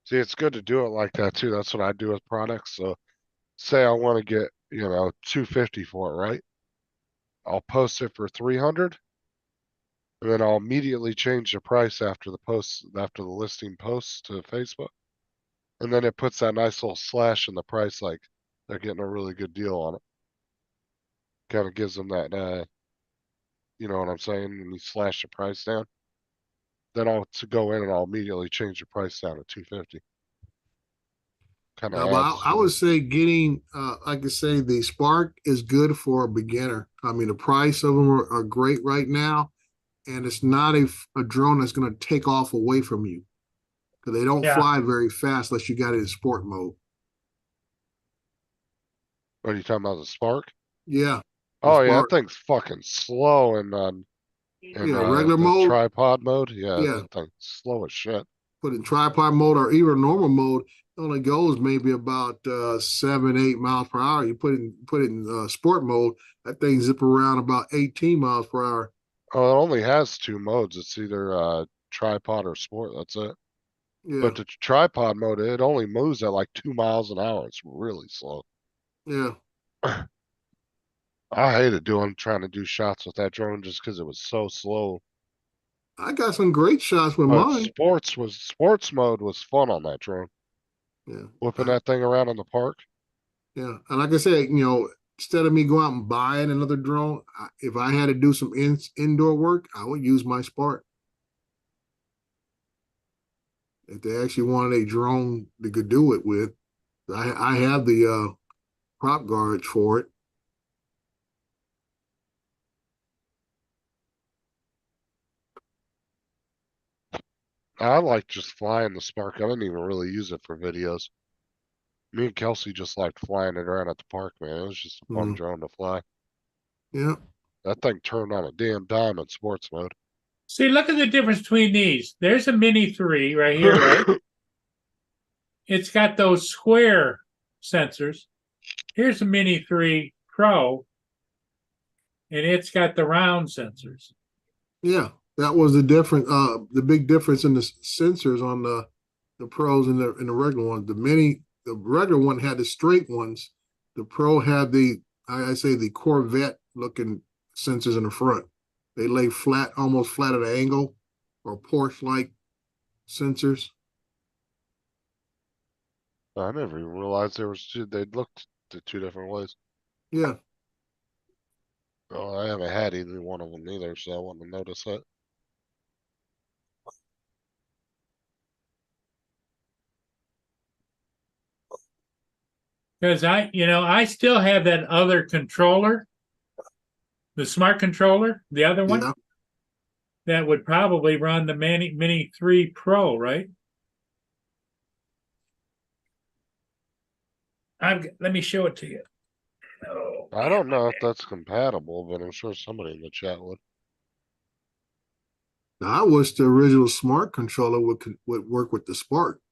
See, it's good to do it like that too. That's what I do with products. So say I want to get, $250 for it, right? I'll post it for 300. And then I'll immediately change the price after the listing posts to Facebook. And then it puts that nice little slash in the price, like they're getting a really good deal on it. Kind of gives them that, you know what I'm saying? When you slash the price down, then I'll go in and I'll immediately change the price down to 250. Kind of Now, adds. I would say getting, like I say, the Spark is good for a beginner. I mean, the price of them are great right now, and it's not a drone that's going to take off away from you because they don't Yeah. fly very fast unless you got it in sport mode. What are you talking about? The Spark? Yeah. Oh yeah, Spark. that thing's fucking slow in regular the mode. tripod mode. Yeah, Yeah. that thing's slow as shit. Put in tripod mode or even normal mode, it only goes maybe about 7-8 miles per hour. You put it in sport mode, that thing zip around about 18 miles per hour. Oh, it only has two modes. It's either tripod or sport. That's it. Yeah. But the tripod mode, it only moves at like 2 miles an hour. It's really slow. Yeah. I hated trying to do shots with that drone just because it was so slow. I got some great shots with But mine. sports mode was fun on that drone. Yeah. Whipping that thing around in the park. Yeah. And like I said, instead of me going out and buying another drone, if I had to do some indoor work, I would use my Spark. If they actually wanted a drone they could do it with, I have the prop guards for it. I like just flying the Spark. I didn't even really use it for videos. Me and Kelsey just liked flying it around at the park, man. It was just a fun drone to fly. Yeah. That thing turned on a damn dime in sports mode. See, look at the difference between these. There's a Mini 3 right here, right? It's got those square sensors. Here's a Mini 3 Pro, and it's got the round sensors. Yeah, that was the difference. The big difference in the sensors on the Pros and the regular ones. The regular one had the straight ones. The Pro had I say the Corvette looking sensors in the front. They lay flat, almost flat at an angle, or Porsche like sensors. I never even realized they looked two different ways. Yeah. Oh, I haven't had either one of them either, so I want to notice that. Because I still have that other controller, the smart controller, the other one. Yeah. That would probably run the Mini 3 Pro, right? Let me show it to you. Oh, I don't know if that's compatible, but I'm sure somebody in the chat would. Now, I wish the original smart controller would work with the Spark.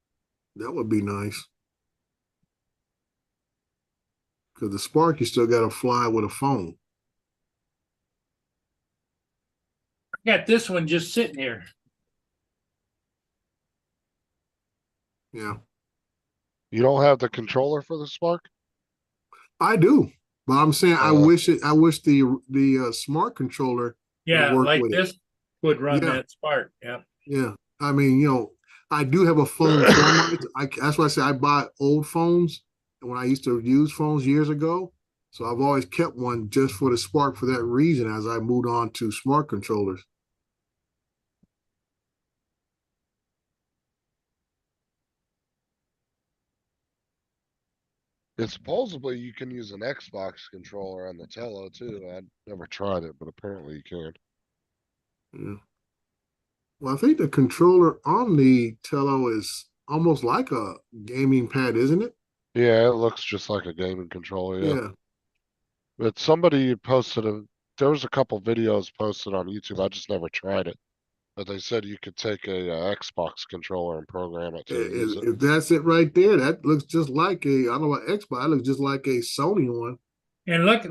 That would be nice. Because the Spark, you still got to fly with a phone. I got this one just sitting here. Yeah. You don't have the controller for the Spark? I do, but I'm saying I wish the smart controller. Yeah, would work like with this it. would run that Spark. Yeah. Yeah. I mean, I do have a phone format. That's why I say I buy old phones when I used to use phones years ago. So I've always kept one just for the Spark for that reason as I moved on to smart controllers. And supposedly you can use an Xbox controller on the Tello too. I'd never tried it, but apparently you can. Yeah. Well, I think the controller on the Tello is almost like a gaming pad, isn't it? Yeah, it looks just like a gaming controller, yeah. Yeah. But somebody there was a couple videos posted on YouTube. I just never tried it. But they said you could take a Xbox controller and program it to use it. If that's it right there, that looks just like I don't know about Xbox. It looks just like a Sony one. And look,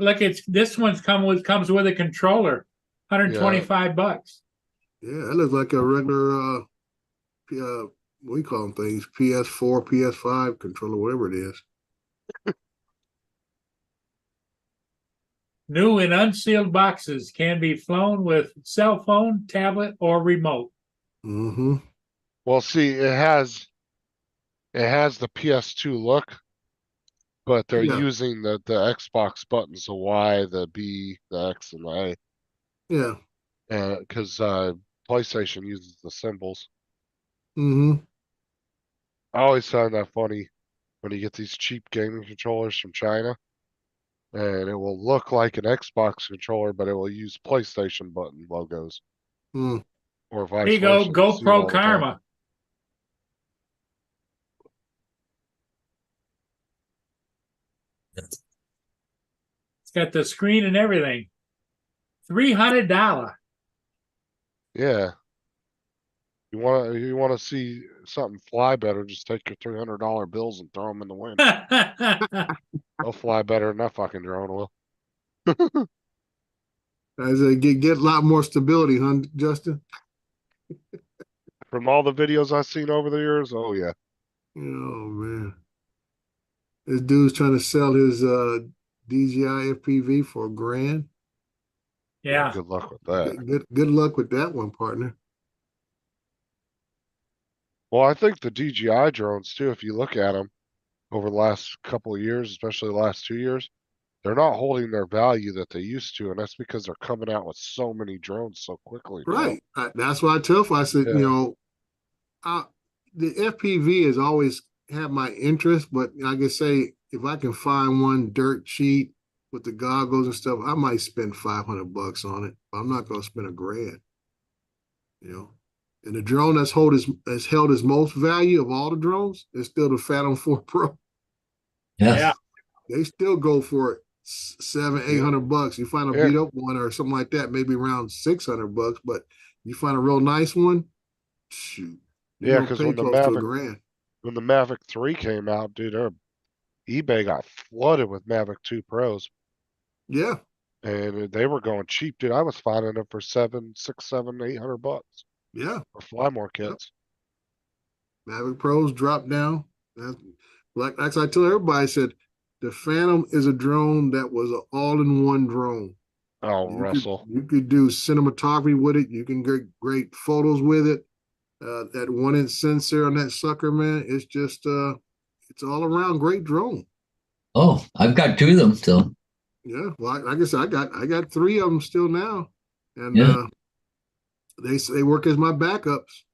this one's comes with a controller, $125. Yeah, that looks like a regular what do you call them things? PS4, PS5 controller, whatever it is. New and unsealed boxes can be flown with cell phone, tablet, or remote. Mm-hmm. Well, see, it has the PS2 look, but they're Yeah. using the Xbox buttons, the Y, the B, the X, and the A. Yeah. And because PlayStation uses the symbols. Mm-hmm. I always find that funny when you get these cheap gaming controllers from China, and it will look like an Xbox controller, but it will use PlayStation button logos, Mm. or There vice you go, versa. You see it all GoPro the time. Karma. It's got the screen and everything. $300. Yeah. You want to see something fly better? Just take your $300 bills and throw them in the wind. They'll fly better than that fucking drone will. As I get a lot more stability, huh, Justin? From all the videos I've seen over the years, oh yeah. Oh man, this dude's trying to sell his DJI FPV for $1,000. Yeah. Good luck with that. Good luck with that one, partner. Well, I think the DJI drones too, if you look at them over the last couple of years, especially the last 2 years, they're not holding their value that they used to, and that's because they're coming out with so many drones so quickly now. Right. That's why I tell them, I said, Yeah. you know, the FPV has always had my interest, but like I say, if I can find one dirt cheap with the goggles and stuff, I might spend $500 on it. I'm not going to spend $1,000. You know, and the drone that's held his most value of all the drones is still the Phantom 4 Pro. Yes. Yeah. They still go for it $700-800. You find a Yeah. beat up one or something like that, maybe around $600. But you find a real nice one, shoot. Yeah, You're because gonna when pay the close to Mavic $1,000. when the Mavic 3 came out, dude, eBay got flooded with Mavic 2 Pros, Yeah, and they were going cheap, dude. I was finding them for $800 yeah. for Flymore Yep. kits. Mavic Pros dropped down. Like I tell everybody, I said the Phantom is a drone that was an all-in-one drone. Oh, Russell. You could do cinematography with it. You can get great photos with it. That 1-inch sensor on that sucker, man, it's just it's all around great drone. Oh, I've got 2 of them still. Yeah, well, like I said, I got 3 of them still now, and Yeah. they work as my backups.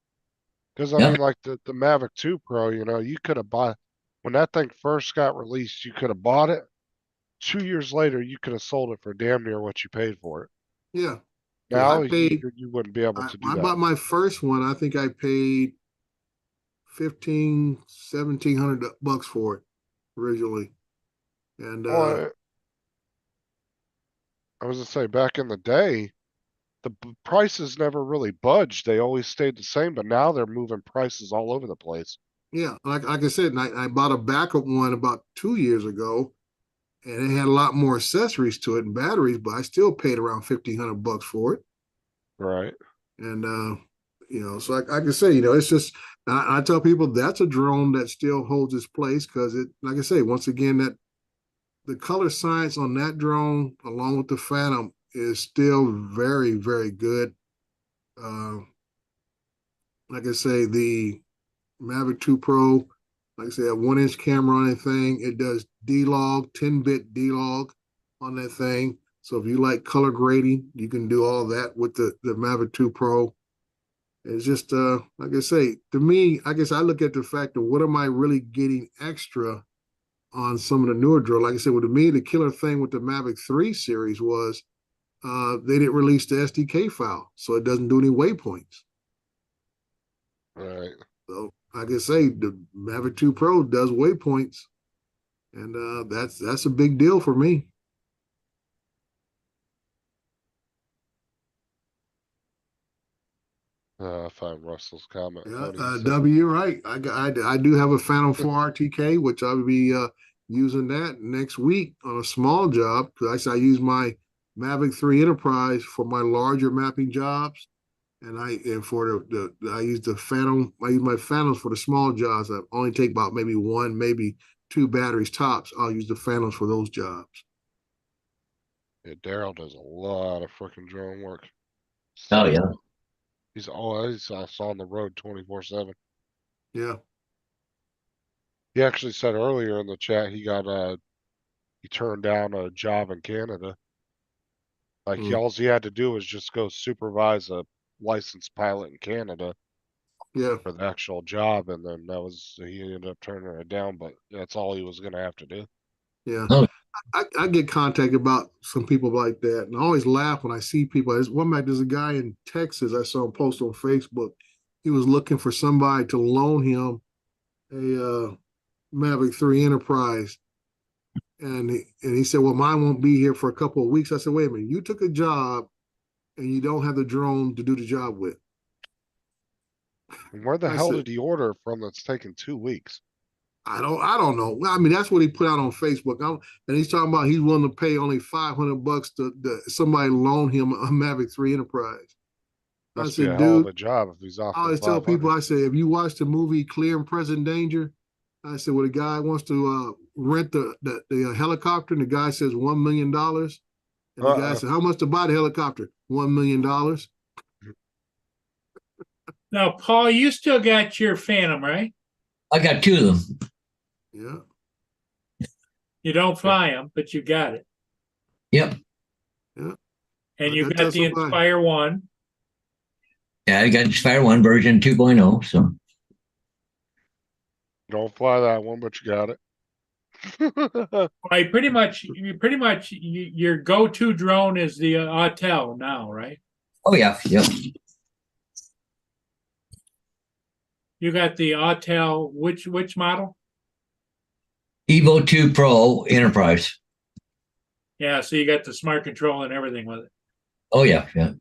Because I Yep. mean, like the Mavic 2 Pro, you could have bought when that thing first got released. You could have bought it. 2 years later, you could have sold it for damn near what you paid for it. Yeah, Now I paid. you wouldn't be able to do I that. bought my first one. I think I paid $1,500-1,700 for it originally, and Well, I was gonna say back in the day, the prices never really budged. They always stayed the same, but now they're moving prices all over the place. yeah, like I said, and I bought a backup one about 2 years ago, and it had a lot more accessories to it and batteries, but I still paid around $1,500 for it. Right. And so I can say, it's just I tell people that's a drone that still holds its place because it, like I say, once again, that the color science on that drone, along with the Phantom, is still very, very good. Like I say, the Mavic 2 Pro, like I say, a 1-inch camera on that thing. It does D-Log, 10-bit D-Log on that thing. So if you like color grading, you can do all that with the Mavic 2 Pro. It's just, like I say, to me, I guess I look at the fact of what am I really getting extra on some of the newer drones. Like I said, with me, the killer thing with the Mavic 3 series was they didn't release the SDK file, so it doesn't do any waypoints. Right. So like I say, the Mavic 2 Pro does waypoints, and that's a big deal for me. I find Russell's comment Yeah, funny. W, right. I do have a Phantom 4 RTK, which I'll be using that next week on a small job because I use my Mavic 3 Enterprise for my larger mapping jobs, and I use the Phantom. I use my Phantoms for the small jobs. I only take about maybe 1, maybe 2 batteries tops. I'll use the Phantoms for those jobs. Yeah, Daryl does a lot of freaking drone work. Oh yeah. He's always on the road 24/7. Yeah. He actually said earlier in the chat he turned down a job in Canada. Like Mm. all he had to do was just go supervise a licensed pilot in Canada Yeah. for the actual job, and then he ended up turning it down. But that's all he was gonna have to do. Yeah. Oh. I get contacted about some people like that, and I always laugh when I see people. There's a guy in Texas I saw him post on Facebook. He was looking for somebody to loan him a Mavic 3 Enterprise, and he said, "Well, mine won't be here for a couple of weeks." I said, "Wait a minute, you took a job and you don't have the drone to do the job with." And where the I hell said, did he order from that's taken 2 weeks? I don't know. I mean, that's what he put out on Facebook. And he's talking about he's willing to pay only $500 to somebody loan him a Mavic 3 Enterprise. Must I be a said, hell of dude, a job if he's I offering always tell 500. people, I say, if you watch the movie Clear and Present Danger, I said, well, the guy wants to rent the helicopter, and the guy says $1 million. And the guy said, how much to buy the helicopter? $1 million. Now, Paul, you still got your Phantom, right? I got 2 of them. Yeah. You don't fly them, but you got it. Yep. Yeah. And you got the Inspire 1. Yeah, I got Inspire 1 version 2.0. So don't fly that one, but you got it. I pretty much your go-to drone is the Autel now, right? Oh yeah, yep. You got the Autel, which model? Evo 2 Pro Enterprise. Yeah, so you got the smart control and everything with it. Oh yeah, yeah.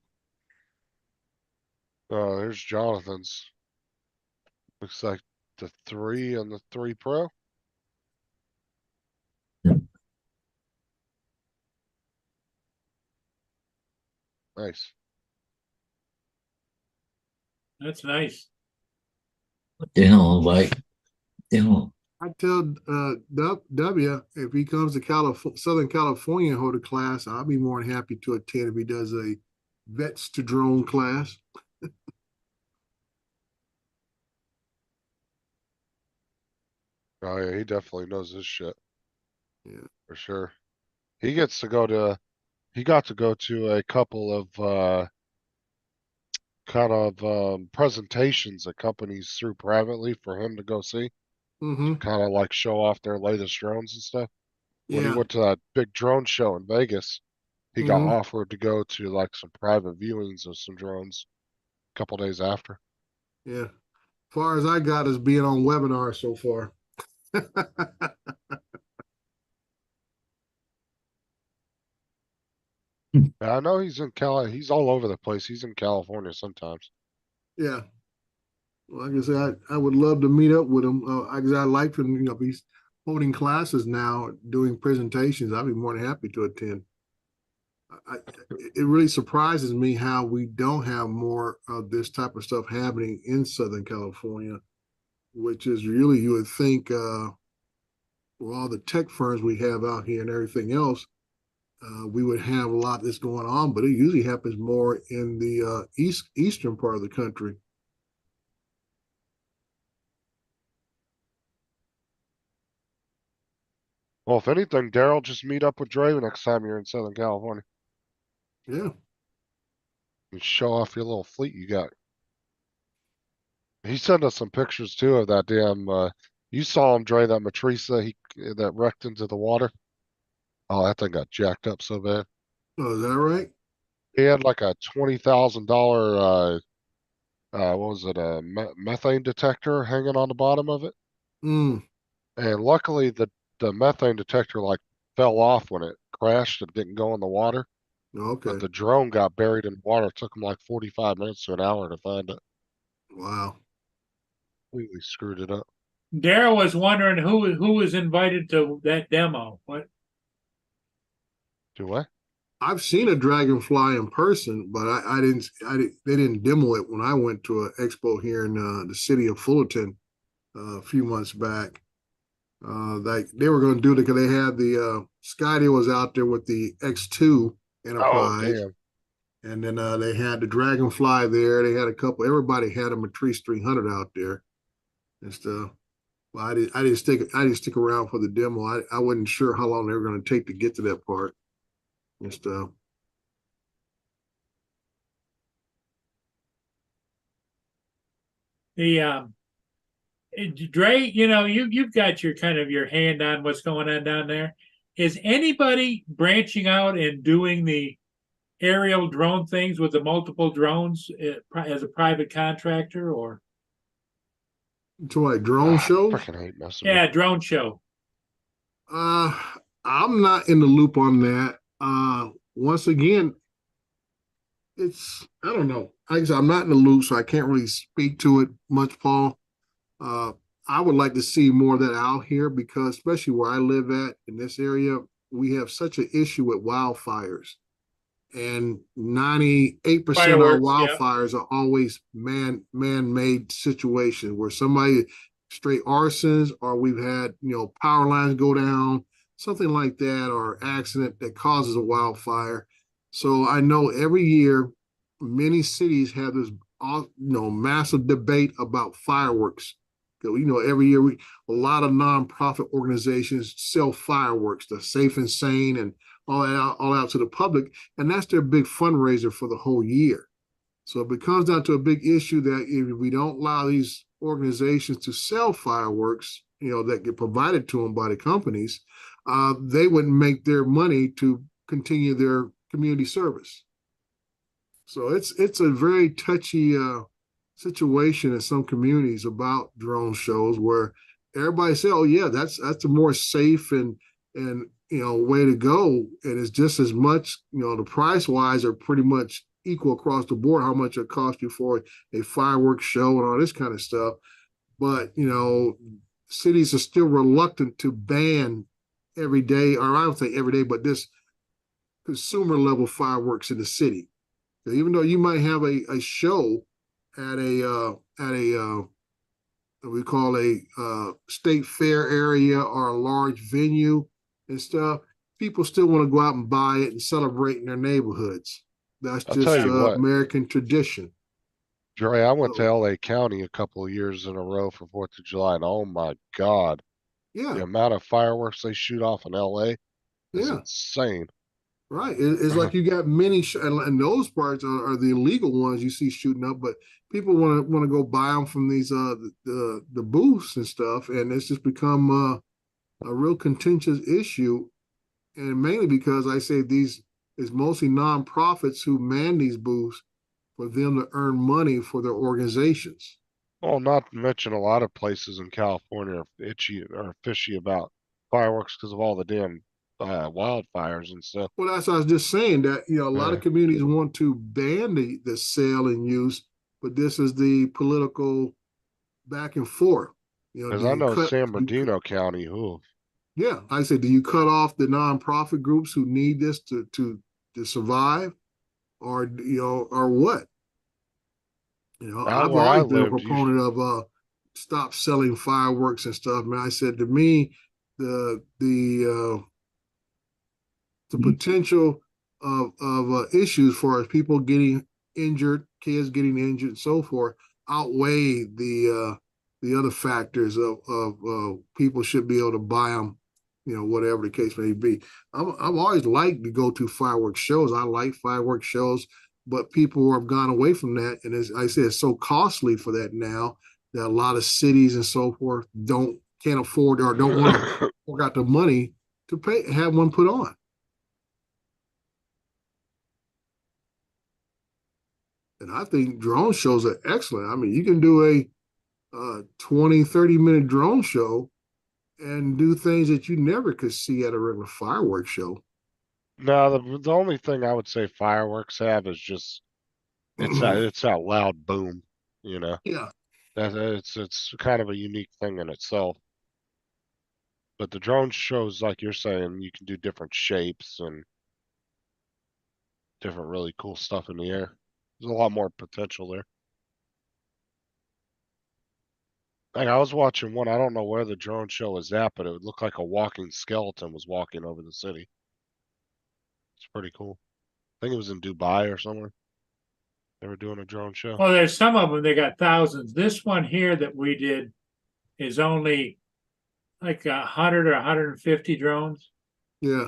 Oh, there's Jonathan's. Looks like the 3 and the 3 Pro. Nice. That's nice. What the hell, like, I tell W if he comes to Southern California and hold a class, I'll be more than happy to attend if he does a vets to drone class. Oh yeah, he definitely knows his shit. Yeah, for sure. He got to go to a couple of presentations that companies threw privately for him to go see. Mm-hmm. Kind of like show off their latest drones and stuff. When he Yeah. went to that big drone show in Vegas, he got Mhm. offered to go to like some private viewings of some drones a couple days after. Yeah. Far as I got is being on webinar so far. I know he's in he's all over the place. He's in California sometimes. Yeah. Like I said, I would love to meet up with him. I like to, if he's holding classes now, doing presentations, I'd be more than happy to attend. It really surprises me how we don't have more of this type of stuff happening in Southern California, which is really, you would think, with all the tech firms we have out here and everything else, we would have a lot that's going on, but it usually happens more in the eastern part of the country. Well, if anything, Daryl, just meet up with Dre next time you're in Southern California. Yeah. And show off your little fleet you got. He sent us some pictures too of that damn you saw him, Dre, that Matrisa that wrecked into the water. Oh, that thing got jacked up so bad. Oh, is that right? He had like a $20,000 what was it, a methane detector hanging on the bottom of it. Mm. And luckily the methane detector like fell off when it crashed and didn't go in the water. Okay. But the drone got buried in water. It took him like 45 minutes to an hour to find it. Wow. Completely screwed it up. Daryl was wondering who was invited to that demo. What? Do what? I've seen a dragonfly in person, but I didn't. They didn't demo it when I went to an expo here in the city of Fullerton a few months back. Like they were going to do it because they had the Scotty was out there with the X2 Oh, Enterprise. damn. And then they had the Dragonfly there. They had a couple. Everybody had a Matrice 300 out there and stuff. Well, I didn't stick around for the demo. I wasn't sure how long they were going to take to get to that part and stuff. Dre, you've got your kind of your hand on what's going on down there. Is anybody branching out and doing the aerial drone things with the multiple drones as a private contractor or? To like drone shows? Freaking hate messing Yeah, drone show. I'm not in the loop on that. Once again, I don't know. Like I said, I'm not in the loop, so I can't really speak to it much, Paul. I would like to see more of that out here because, especially where I live at in this area, we have such an issue with wildfires. And 98% of our wildfires are always man-made situations where somebody straight arsons, or we've had, power lines go down, something like that, or accident that causes a wildfire. So I know every year many cities have this massive debate about fireworks. Every year a lot of nonprofit organizations sell fireworks, the Safe and Sane and all out to the public, and that's their big fundraiser for the whole year. So it becomes down to a big issue that if we don't allow these organizations to sell fireworks, that get provided to them by the companies, they wouldn't make their money to continue their community service. So it's a very touchy situation in some communities about drone shows where everybody say, "Oh yeah, that's a more safe and way to go," and it's just as much, the price wise are pretty much equal across the board how much it costs you for a fireworks show and all this kind of stuff. But cities are still reluctant to ban every day, or I don't say every day, but this consumer level fireworks in the city. So even though you might have a show at a we call a state fair area or a large venue and stuff, people still want to go out and buy it and celebrate in their neighborhoods. That's just American tradition. Dre, I went to LA County a couple of years in a row for 4th of July, and oh my God. Yeah. The amount of fireworks they shoot off in LA is insane. Right. It's like you got many, and those parts are the illegal ones you see shooting up, but people want to go buy them from these the booths and stuff, and it's just become a real contentious issue, and mainly because I say these is mostly nonprofits who man these booths for them to earn money for their organizations. Well, not to mention a lot of places in California are fishy about fireworks because of all the damn wildfires and stuff. Well, that's what I was just saying, that a lot of communities want to ban the sale and use, but this is the political back and forth. Because I know San Bernardino County, who. Yeah, I said, do you cut off the nonprofit groups who need this to survive, or or what? I've always been a proponent of stop selling fireworks and stuff. Man, I said, to me, the potential of issues for people getting injured, kids getting injured, and so forth, outweigh the other factors of people should be able to buy them, whatever the case may be. I've always liked to go to fireworks shows. I like fireworks shows, but people have gone away from that, and as I said, it's so costly for that now that a lot of cities and so forth can't afford or don't want to fork out the money to have one put on. And I think drone shows are excellent. I mean, you can do a 20, 30-minute drone show and do things that you never could see at a regular fireworks show. No, the only thing I would say fireworks have is just it's that loud boom, Yeah. It's kind of a unique thing in itself. But the drone shows, like you're saying, you can do different shapes and different really cool stuff in the air. There's a lot more potential there. Like I was watching one, I don't know where the drone show was at, but it would look like a walking skeleton was walking over the city. It's pretty cool. I think it was in Dubai or somewhere. They were doing a drone show. Well, there's some of them, they got thousands. This one here that we did is only like 100 or 150 drones. Yeah.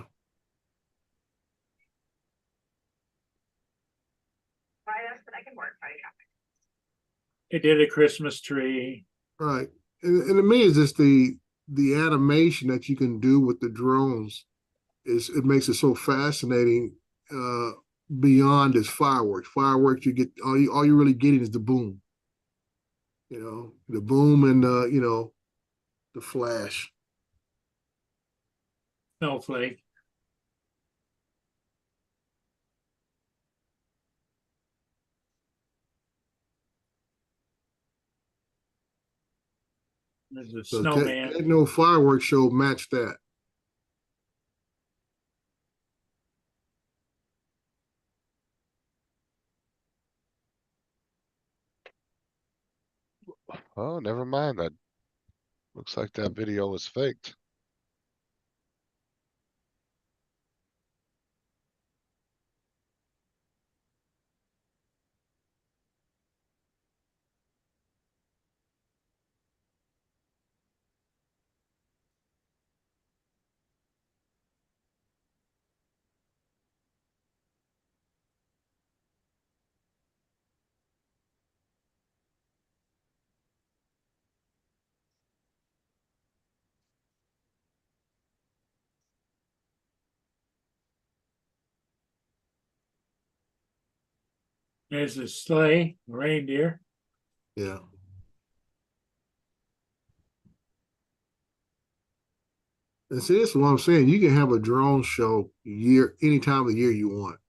They did a Christmas tree. Right. And to me, it's just the animation that you can do with the drones it makes it so fascinating. Beyond its fireworks. Fireworks, you get all you're really getting is the boom. You know, the boom and the flash. Snowflake. There's a So snowman. no fireworks show match that. Oh, never mind. That looks like that video was faked. There's a sleigh, reindeer. Yeah. And see, this is what I'm saying. You can have a drone show any time of the year you want.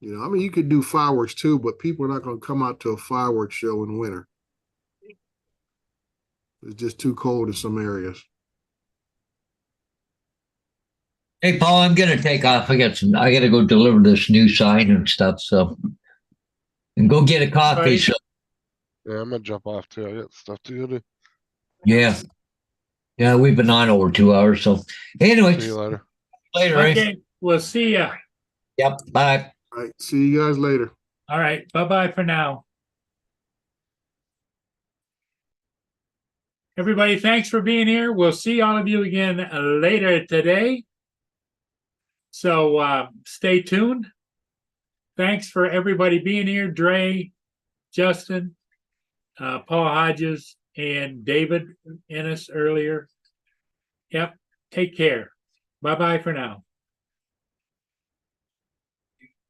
You know, I mean, you could do fireworks too, but people are not going to come out to a fireworks show in winter. It's just too cold in some areas. Hey, Paul, I'm gonna take off. I gotta go deliver this new sign and stuff. So, and go get a coffee. Right. So, Yeah, I'm gonna jump off too. I got stuff to do. yeah, we've been on over 2 hours. So, anyway, See you later. eh? Okay, we'll see ya. Yep. Bye. All right. See you guys later. All right, bye-bye for now. Everybody, thanks for being here. We'll see all of you again later today. So stay tuned. Thanks for everybody being here. Dre, Justin, Paul Hodges, and David Ennis earlier. Yep. Take care. Bye-bye for now.